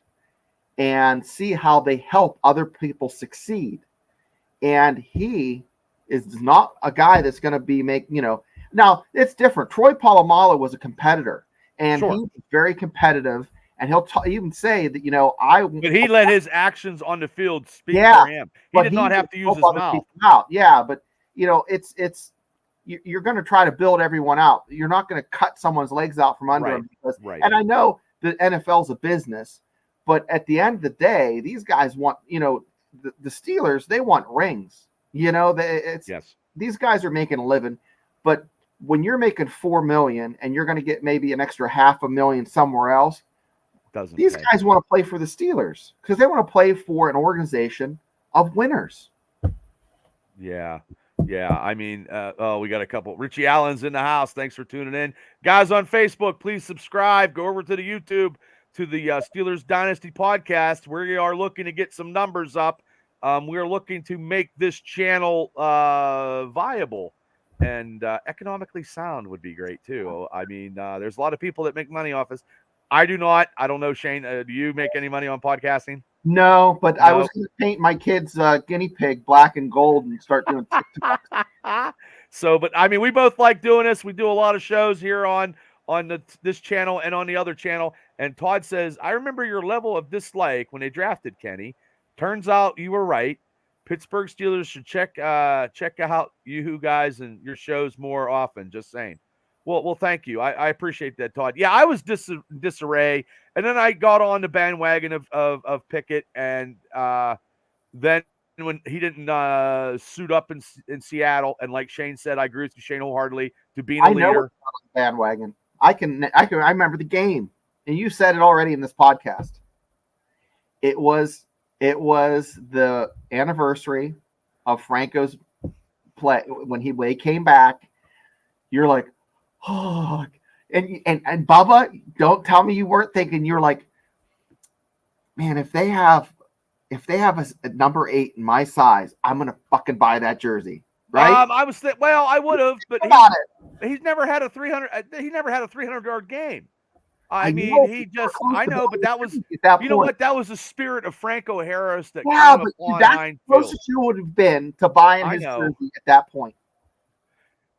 and see how they help other people succeed. And he is not a guy that's going to be now it's different. Troy Polamalu was a competitor, and Sure. he's very competitive, and he'll even say that, But he let his actions on the field speak Yeah, for him. He did not have to use his mouth. Yeah, but it's you're going to try to build everyone out. You're not going to cut someone's legs out from under them. And I know the NFL's a business, but at the end of the day, these guys want, the Steelers, they want rings. Yes. These guys are making a living, but when you're making $4 million and you're going to get maybe an extra $500,000 somewhere else, these guys want to play for the Steelers because they want to play for an organization of winners. Yeah. Yeah. I mean, we got a couple. Richie Allen's in the house. Thanks for tuning in. Guys on Facebook, please subscribe. Go over to the YouTube, to the Steelers Dynasty podcast. We are looking to get some numbers up. We are looking to make this channel viable, and economically sound would be great too. I mean, there's a lot of people that make money off this. I do not. I don't know, Shane. Do you make any money on podcasting? No, but I was going to paint my kid's guinea pig black and gold and start doing TikTok. So, but I mean, we both like doing this. We do a lot of shows here on this channel and on the other channel. And Todd says, I remember your level of dislike when they drafted Kenny. Turns out you were right. Pittsburgh Steelers should check out you guys and your shows more often. Just saying. Well, thank you. I appreciate that, Todd. Yeah, I was disarray, and then I got on the bandwagon of Pickett, and then when he didn't suit up in Seattle, and like Shane said, I agree with you, Shane, wholeheartly, to being a leader. Bandwagon. I remember the game, and you said it already in this podcast. It was the anniversary of Franco's play when they came back. You're like, oh, and Bubba, don't tell me you weren't thinking. You're like, man, if they have a number 8 in my size, I'm gonna fucking buy that jersey, right? I would have, but he's never had a 300. He never had a 300-yard game. I mean, I know, but that was, you know what? That was the spirit of Franco Harris. That but that's closest you would have been to buying his jersey at that point.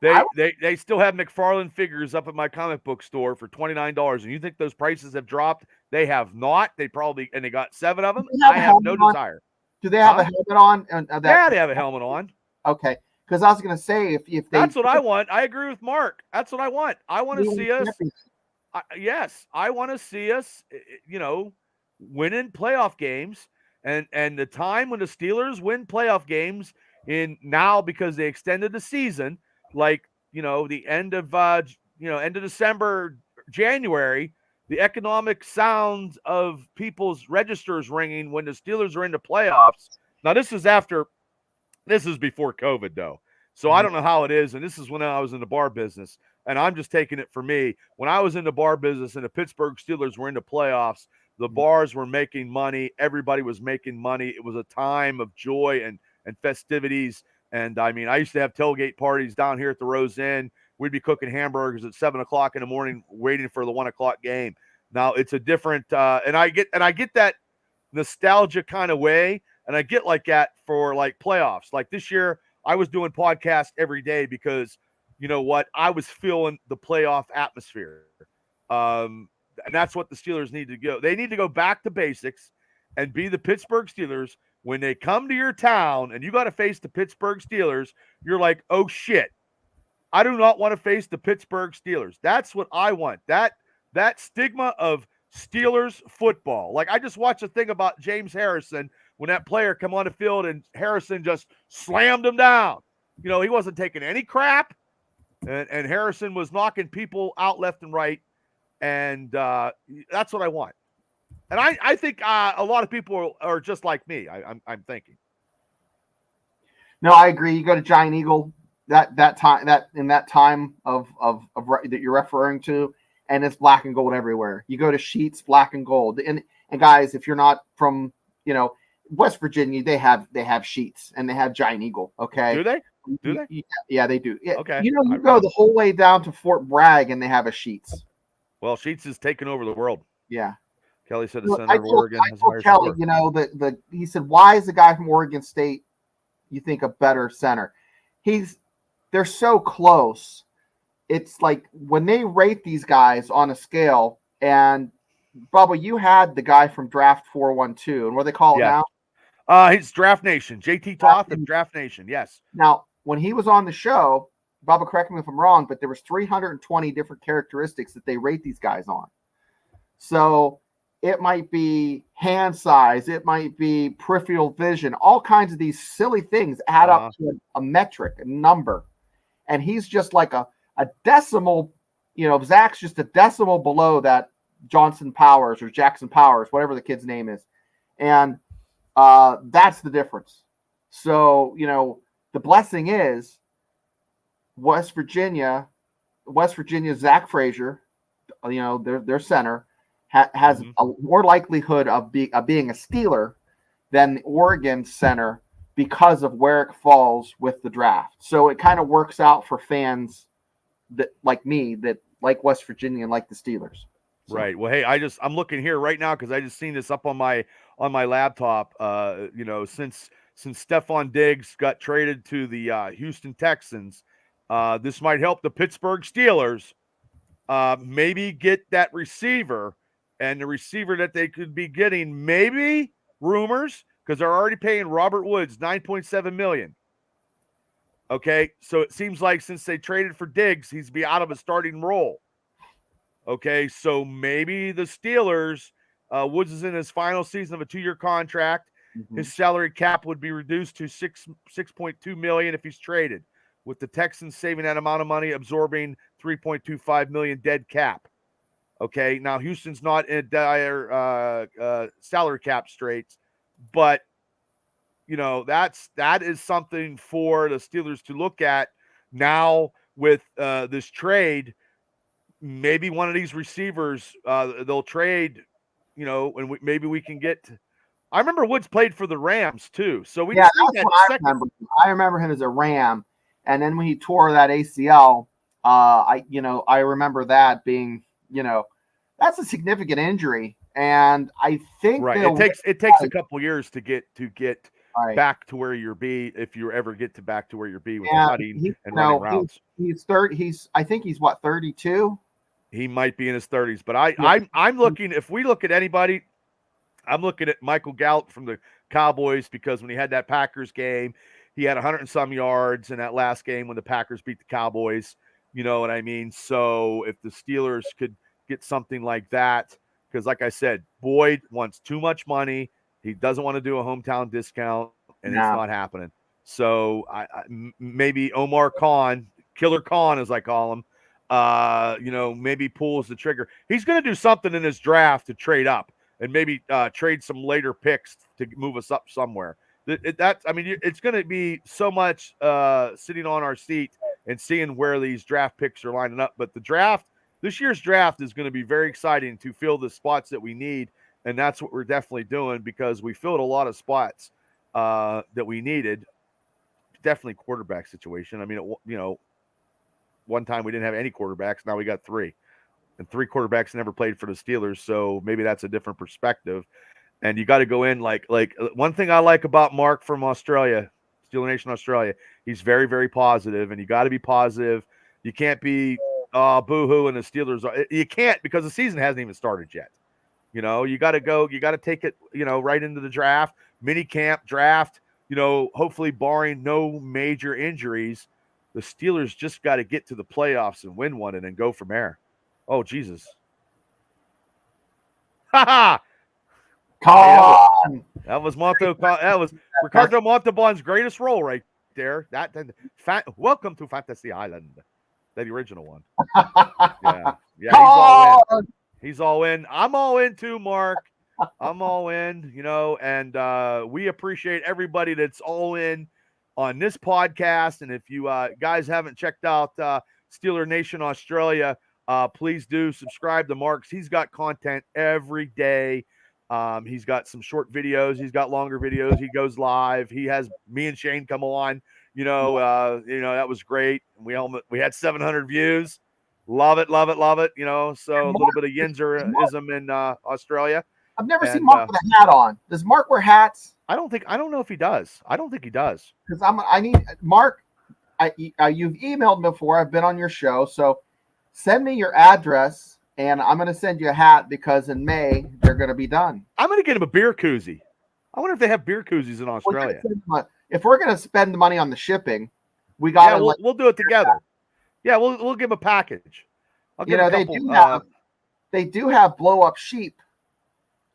They still have McFarlane figures up at my comic book store for $29. And you think those prices have dropped? They have not. They got 7 of them. I have no desire. Do they have a helmet on? Yeah, they have a helmet on. Okay. Because I was going to say, if they, that's what I want. I agree with Mark. That's what I want. I want to see us. Yes, I want to see us, winning playoff games. And the time when the Steelers win playoff games because they extended the season, like, the end of December, January, the economic sounds of people's registers ringing when the Steelers are into playoffs. Now, this is before COVID, though. So I don't know how it is. And this is when I was in the bar business. And I'm just taking it for me. When I was in the bar business and the Pittsburgh Steelers were into playoffs, the bars were making money. Everybody was making money. It was a time of joy and festivities. And I mean, I used to have tailgate parties down here at the Rose Inn. We'd be cooking hamburgers at 7:00 in the morning, waiting for the 1:00 game. Now it's a different, and I get that nostalgia kind of way. And I get like that for like playoffs. Like this year, I was doing podcasts every day because, you know what, I was feeling the playoff atmosphere. And that's what the Steelers need to go. They need to go back to basics and be the Pittsburgh Steelers. When they come to your town and you got to face the Pittsburgh Steelers, you're like, oh shit, I do not want to face the Pittsburgh Steelers. That's what I want. That stigma of Steelers football. Like I just watched a thing about James Harrison when that player come on the field and Harrison just slammed him down. He wasn't taking any crap. and Harrison was knocking people out left and right, and that's what I want. And I think a lot of people are just like me. I'm thinking. No, I agree. You go to Giant Eagle that time that you're referring to, and it's black and gold everywhere. You go to Sheets, black and gold, and guys, if you're not from West Virginia, they have Sheets and they have Giant Eagle. Okay, do they? Do they? Yeah, they do. Yeah. Okay, You go the whole way down to Fort Bragg, and they have a Sheets. Well, Sheets is taking over the world. Yeah. Kelly said the center of Oregon has higher Kelly, support. he said, why is the guy from Oregon State, you think, a better center? They're so close. It's like when they rate these guys on a scale, and Bubba, you had the guy from Draft 412, and what do they call it now? He's Draft Nation. JT Toth and Draft Nation, yes. Now, when he was on the show, Bubba, correct me if I'm wrong, but there was 320 different characteristics that they rate these guys on. So it might be hand size, it might be peripheral vision, all kinds of these silly things add up to a metric, a number. And he's just like a decimal, Zach's just a decimal below that Johnson Powers or Jackson Powers, whatever the kid's name is. And that's the difference. So, the blessing is West Virginia, Zach Frazier, their center, has a more likelihood of being a Steeler than the Oregon center because of where it falls with the draft. So it kind of works out for fans that like me, that like West Virginia and like the Steelers. So. Right. Well, hey, I'm looking here right now because I just seen this up on my laptop. Since Stephon Diggs got traded to the Houston Texans, this might help the Pittsburgh Steelers maybe get that receiver. And the receiver that they could be getting, maybe rumors, because they're already paying Robert Woods $9.7 million. Okay, so it seems like since they traded for Diggs, he's be out of a starting role. Okay, so maybe the Steelers, Woods is in his final season of a 2-year contract. Mm-hmm. His salary cap would be reduced to $6.2 million if he's traded, with the Texans saving that amount of money, absorbing $3.25 million dead cap. Okay, now Houston's not in dire salary cap straits, but that is something for the Steelers to look at now with this trade. Maybe one of these receivers they'll trade, and maybe we can get. I remember Woods played for the Rams too, so we just need that I remember him as a Ram, and then when he tore that ACL, I remember that being that's a significant injury, and I think it takes a couple years to get right back to where you're be if you ever get to back to where you're be with cutting and running routes. He's 30. I think he's 32. He might be in his 30s, but I'm looking. If we look at anybody, I'm looking at Michael Gallup from the Cowboys, because when he had that Packers game, he had 100 and some yards in that last game when the Packers beat the Cowboys. You know what I mean? So if the Steelers could get something like that, because like I said, Boyd wants too much money. He doesn't want to do a hometown discount, and it's not happening. So maybe Omar Khan, Killer Khan, as I call him, maybe pulls the trigger. He's going to do something in this draft to trade up and maybe trade some later picks to move us up somewhere. It's going to be so much sitting on our seat and seeing where these draft picks are lining up. But this year's draft is going to be very exciting to fill the spots that we need. And that's what we're definitely doing, because we filled a lot of spots that we needed. Definitely quarterback situation. I mean, one time we didn't have any quarterbacks. Now we got 3. And 3 quarterbacks never played for the Steelers. So maybe that's a different perspective. And you got to go in like one thing I like about Mark from Australia, Steeler Nation Australia, he's very, very positive, and you got to be positive. You can't be boo-hoo and the Steelers. You can't, because the season hasn't even started yet. You got to go. You got to take it, right into the draft, mini camp, draft. Hopefully, barring no major injuries, the Steelers just got to get to the playoffs and win one, and then go from there. Oh Jesus! Ha ha! That was Ricardo Montalban's greatest role right there. Welcome to Fantasy Island. that original one. Yeah, he's all in. He's all in. I'm all in too, Mark. I'm all in, and we appreciate everybody that's all in on this podcast. And if you guys haven't checked out Steeler Nation Australia, please do subscribe to Mark's. He's got content every day. He's got some short videos. He's got longer videos. He goes live. He has me and Shane come on. That was great. We had 700 views. Love it. So a little bit of Yinzerism in Australia. I've never seen Mark with a hat on. Does Mark wear hats? I don't know if he does. I don't think he does. Because I need Mark. You've emailed me before. I've been on your show, so send me your address, and I'm going to send you a hat because in May they're going to be done. I'm going to get him a beer koozie. I wonder if they have beer koozies in Australia. If we're going to spend the money on the shipping, we got to. We'll do it together. Yeah, we'll give him a package. They do have blow up sheep.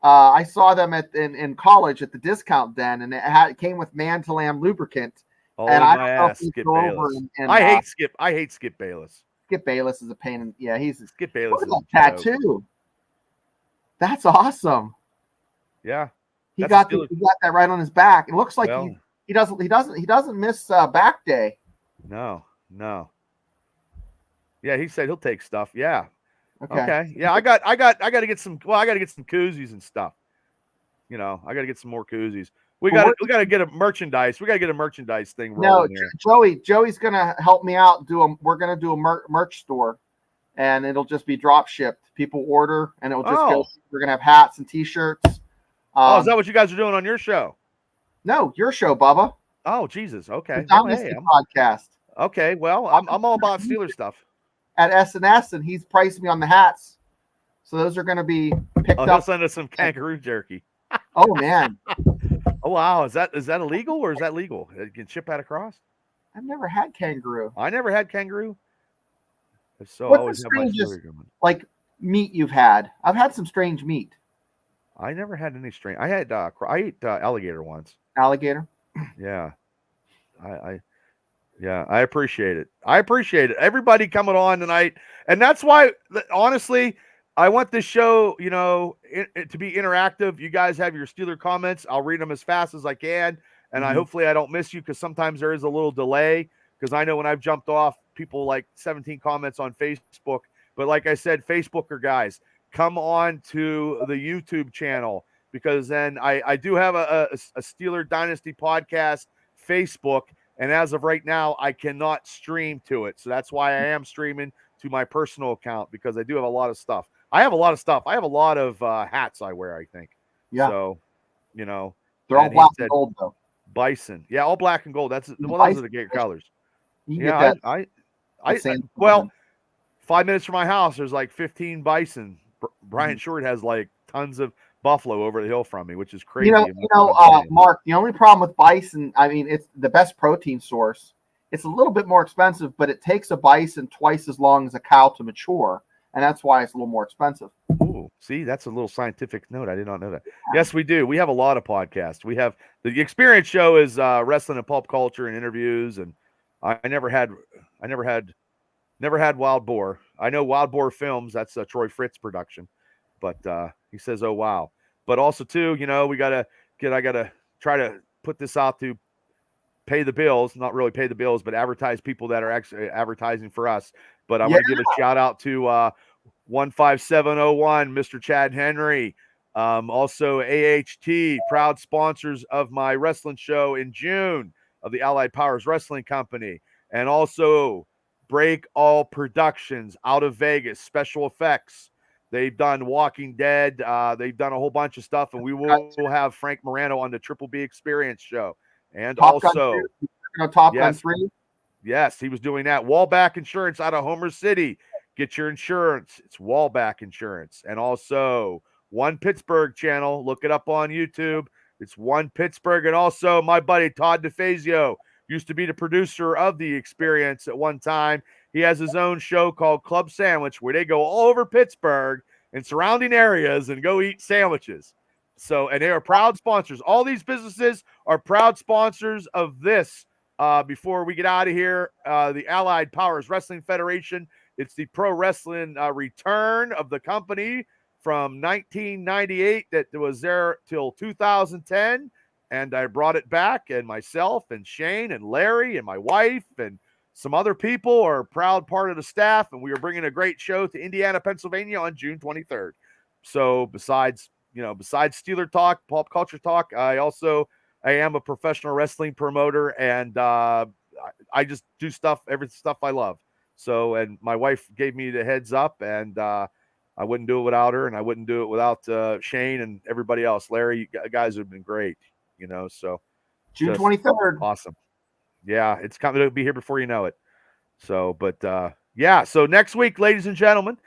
I saw them in college at the discount den, and it came with man to lamb lubricant. Oh, and I don't know if Skip Bayless. I hate Skip Bayless. Skip Bayless is a pain. Skip Bayless is a tattoo. That's awesome. Yeah, he got that right on his back. It looks like he doesn't miss back day. No. Yeah, he said he'll take stuff. Yeah. Okay. Yeah, I got to get some. Well, I got to get some koozies and stuff. I got to get some more koozies. We got to get a merchandise. We got to get a merchandise thing rolling here. Joey's gonna help me out. We're gonna do a merch store, and it'll just be drop shipped. People order, and it'll just go. We're gonna have hats and T-shirts. Is that what you guys are doing on your show? No, your show, Bubba. Oh, Jesus. Okay. Dynasty podcast. Okay. Well, I'm all about Steelers stuff. At S&S, and he's priced me on the hats. So those are going to be picked up. He'll send us some kangaroo jerky. Oh, man. Oh, wow. Is that illegal or is that legal? You can ship that across? I've never had kangaroo. I never had kangaroo. So what's the strangest, like, meat you've had? I've had some strange meat. I never had any strange. I ate alligator once. Alligator? Yeah. I appreciate it. Everybody coming on tonight. And that's why, honestly, I want this show, to be interactive. You guys have your Steeler comments. I'll read them as fast as I can. And hopefully I don't miss you because sometimes there is a little delay. Because I know when I've jumped off, people like 17 comments on Facebook. But like I said, Facebooker guys, come on to the YouTube channel. Because then I do have a Steeler Dynasty podcast Facebook. And as of right now, I cannot stream to it. So that's why I am streaming to my personal account because I do have a lot of stuff. I have a lot of hats I wear, I think. Yeah. So, they're all black and gold, though. Bison. Yeah, all black and gold. Those are the great colors. Yeah, well, 5 minutes from my house, there's like 15 bison. Brian Short has like tons of buffalo over the hill from me, which is crazy. Mark, the only problem with bison, I mean, it's the best protein source. It's a little bit more expensive, but it takes a bison twice as long as a cow to mature, and that's why it's a little more expensive. Ooh, see, that's a little scientific note. I did not know that. Yes, we do. We have a lot of podcasts. We have the Experience Show is wrestling and pulp culture and interviews, and I never had Wild Boar. I know Wild Boar Films. That's a Troy Fritz production, but he says, "Oh wow." But also too, I gotta try to put this out to pay the bills, not really pay the bills, but advertise people that are actually advertising for us. But I'm going to give a shout out to 15701, Mr. Chad Henry. Also AHT, proud sponsors of my wrestling show in June of the Allied Powers Wrestling Company. And also Break All Productions out of Vegas, special effects. They've done Walking Dead. They've done a whole bunch of stuff, and we will have Frank Morano on the Triple B Experience show. And Top Gun 3. Yes, he was doing that. Wallback Insurance out of Homer City. Get your insurance. It's Wallback Insurance. And also One Pittsburgh channel. Look it up on YouTube. It's One Pittsburgh. And also my buddy Todd DeFazio used to be the producer of the Experience at one time. He has his own show called Club Sandwich where they go all over Pittsburgh and surrounding areas and go eat sandwiches. So, and they are proud sponsors. All these businesses are proud sponsors of this before we get out of here, the Allied Powers Wrestling Federation. It's the pro wrestling return of the company from 1998 that was there till 2010. And I brought it back, and myself and Shane and Larry and my wife and some other people are a proud part of the staff, and we are bringing a great show to Indiana, Pennsylvania on June 23rd. So besides Steeler talk, pop culture talk, I am a professional wrestling promoter, and I just do every stuff I love. So, and my wife gave me the heads up, and I wouldn't do it without her, and I wouldn't do it without Shane and everybody else. Larry, you guys have been great, so June 23rd. Awesome. Yeah, it's coming to be here before you know it. So, but yeah, so next week, ladies and gentlemen,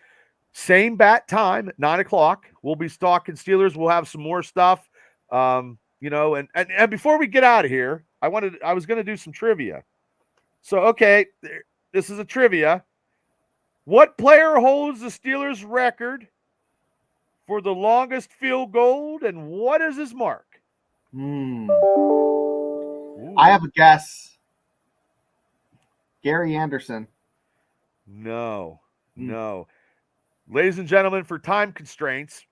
same bat time at 9:00. We'll be talking Steelers. We'll have some more stuff. And before we get out of here, I was going to do some trivia. So, okay, this is a trivia. What player holds the Steelers record for the longest field goal, and what is his mark? I have a guess. Gary Anderson. No. Ladies and gentlemen, for time constraints,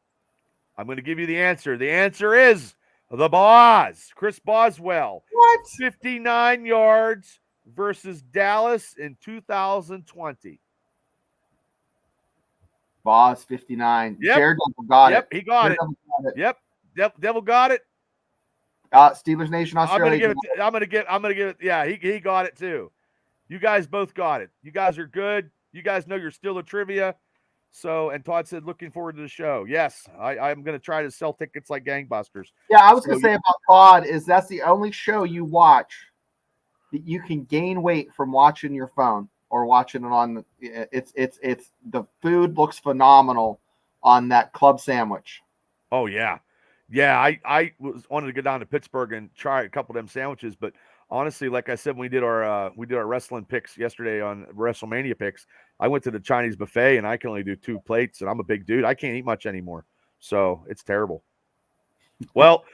I'm going to give you the answer. The answer is the Boz, Chris Boswell. What? 59 yards versus Dallas in 2020. Boz, 59. Yep. Daredevil got it. He got it. Yep. Devil got it. Steelers Nation Australia. I'm gonna give it. Yeah, he got it too. You guys both got it. You guys are good. You guys know you're still a trivia. So, and Todd said, looking forward to the show. Yes, I'm going to try to sell tickets like gangbusters. Yeah, I was going to say about Todd is that's the only show you watch that you can gain weight from watching your phone or watching it on. It's the food looks phenomenal on that club sandwich. Oh yeah. I wanted to go down to Pittsburgh and try a couple of them sandwiches, but honestly, like I said, when we did our wrestling picks yesterday on WrestleMania picks, I went to the Chinese buffet and I can only do 2 plates, and I'm a big dude. I can't eat much anymore, so it's terrible. Well,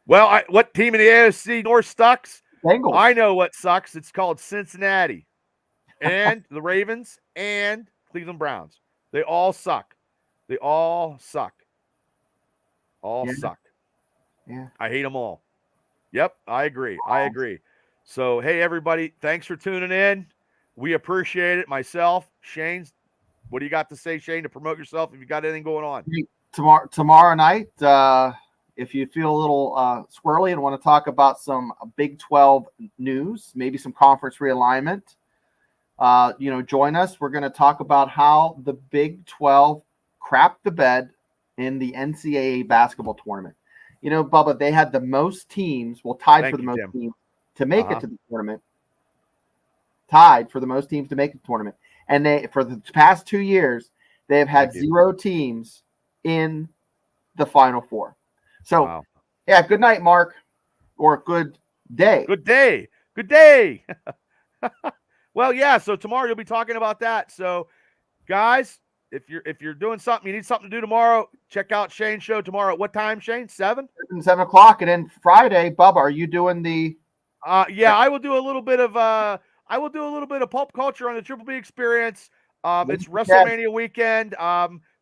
what team in the AFC North sucks? Bengals. I know what sucks. It's called Cincinnati, and the Ravens and Cleveland Browns. They all suck. All suck. Yeah. I hate them all. Yep, I agree. So, hey, everybody, thanks for tuning in. We appreciate it. Myself, Shane, what do you got to say, Shane, to promote yourself if you got anything going on? Tomorrow night, if you feel a little squirrely and want to talk about some Big 12 news, maybe some conference realignment, join us. We're going to talk about how the Big 12 crapped the bed in the NCAA basketball tournament. Bubba, they had the most teams, tied for the most teams to make it to the tournament. Tied for the most teams to make the tournament. And they, for the past 2 years, they have had 0 teams in the Final Four. So, yeah, good night, Mark, or good day. Good day. Well, yeah, so tomorrow you'll be talking about that. So, guys, if you're doing something, you need something to do tomorrow, check out Shane's show tomorrow. At what time, Shane? 7? 7 o'clock. And then Friday, Bubba, are you doing the I will do a little bit of pulp culture on the Triple B Experience. It's WrestleMania weekend.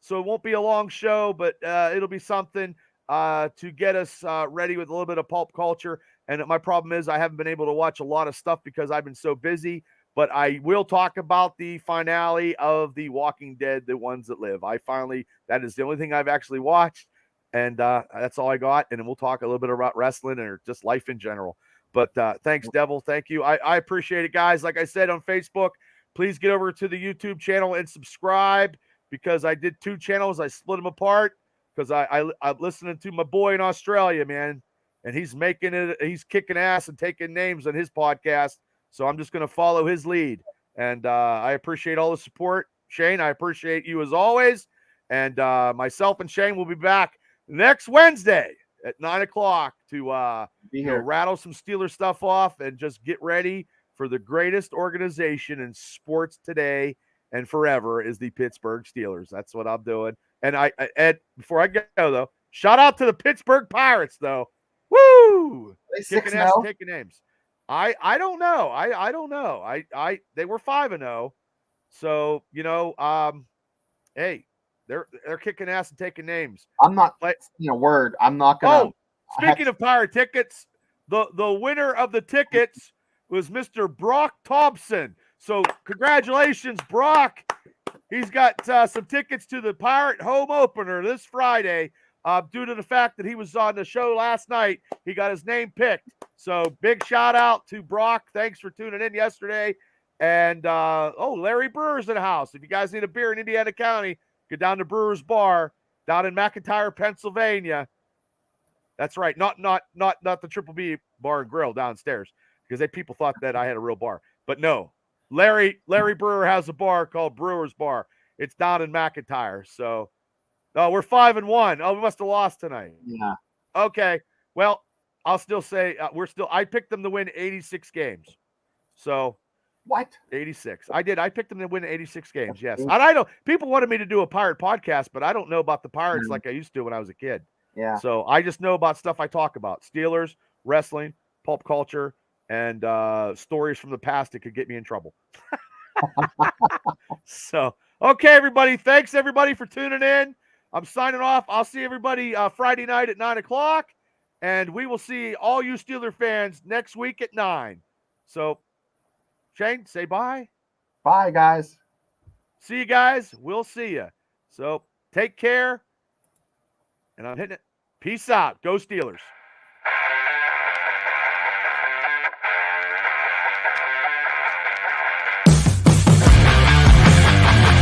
So it won't be a long show, but it'll be something to get us ready with a little bit of pulp culture. And my problem is I haven't been able to watch a lot of stuff because I've been so busy. But I will talk about the finale of The Walking Dead, The Ones That Live. That is the only thing I've actually watched. And that's all I got. And then we'll talk a little bit about wrestling or just life in general. But thanks, Devil. Thank you. I appreciate it, guys. Like I said on Facebook, please get over to the YouTube channel and subscribe because I did 2 channels. I split them apart because I'm listening to my boy in Australia, man. And he's kicking ass and taking names on his podcast. So I'm just going to follow his lead. And I appreciate all the support. Shane, I appreciate you as always. And myself and Shane will be back next Wednesday at 9:00 to rattle some Steeler stuff off and just get ready for the greatest organization in sports today and forever is the Pittsburgh Steelers. That's what I'm doing. And Ed, before I go though, shout out to the Pittsburgh Pirates though. Woo! Kicking ass and taking names. I don't know. I don't know. They were 5-0. So, hey, they're kicking ass and taking names. I'm not Like, saying a word. I'm not gonna. Speaking of Pirate tickets, the winner of the tickets was Mr. Brock Thompson. So congratulations, Brock. He's got some tickets to the Pirate home opener this Friday. Due to the fact that he was on the show last night, he got his name picked. So big shout out to Brock. Thanks for tuning in yesterday. And Larry Brewer's in the house. If you guys need a beer in Indiana County, go down to Brewer's Bar down in McIntyre, Pennsylvania. That's right. Not the Triple B Bar and Grill downstairs, because people thought that I had a real bar. But no, Larry Brewer has a bar called Brewer's Bar. It's down in McIntyre. So, we're 5-1. Oh, we must have lost tonight. Yeah. Okay. Well, I'll still say I picked them to win 86 games. So What? 86. I did. I picked them to win 86 games. Yes. And I know people wanted me to do a Pirate podcast, but I don't know about the Pirates like I used to when I was a kid. Yeah. So I just know about stuff I talk about: Steelers, wrestling, pulp culture, and stories from the past that could get me in trouble. So, okay, everybody. Thanks, everybody, for tuning in. I'm signing off. I'll see everybody Friday night at 9:00, and we will see all you Steeler fans next week at 9. So, Shane, say bye. Bye, guys. See you guys. We'll see you. So, take care. And I'm hitting it. Peace out. Go Steelers.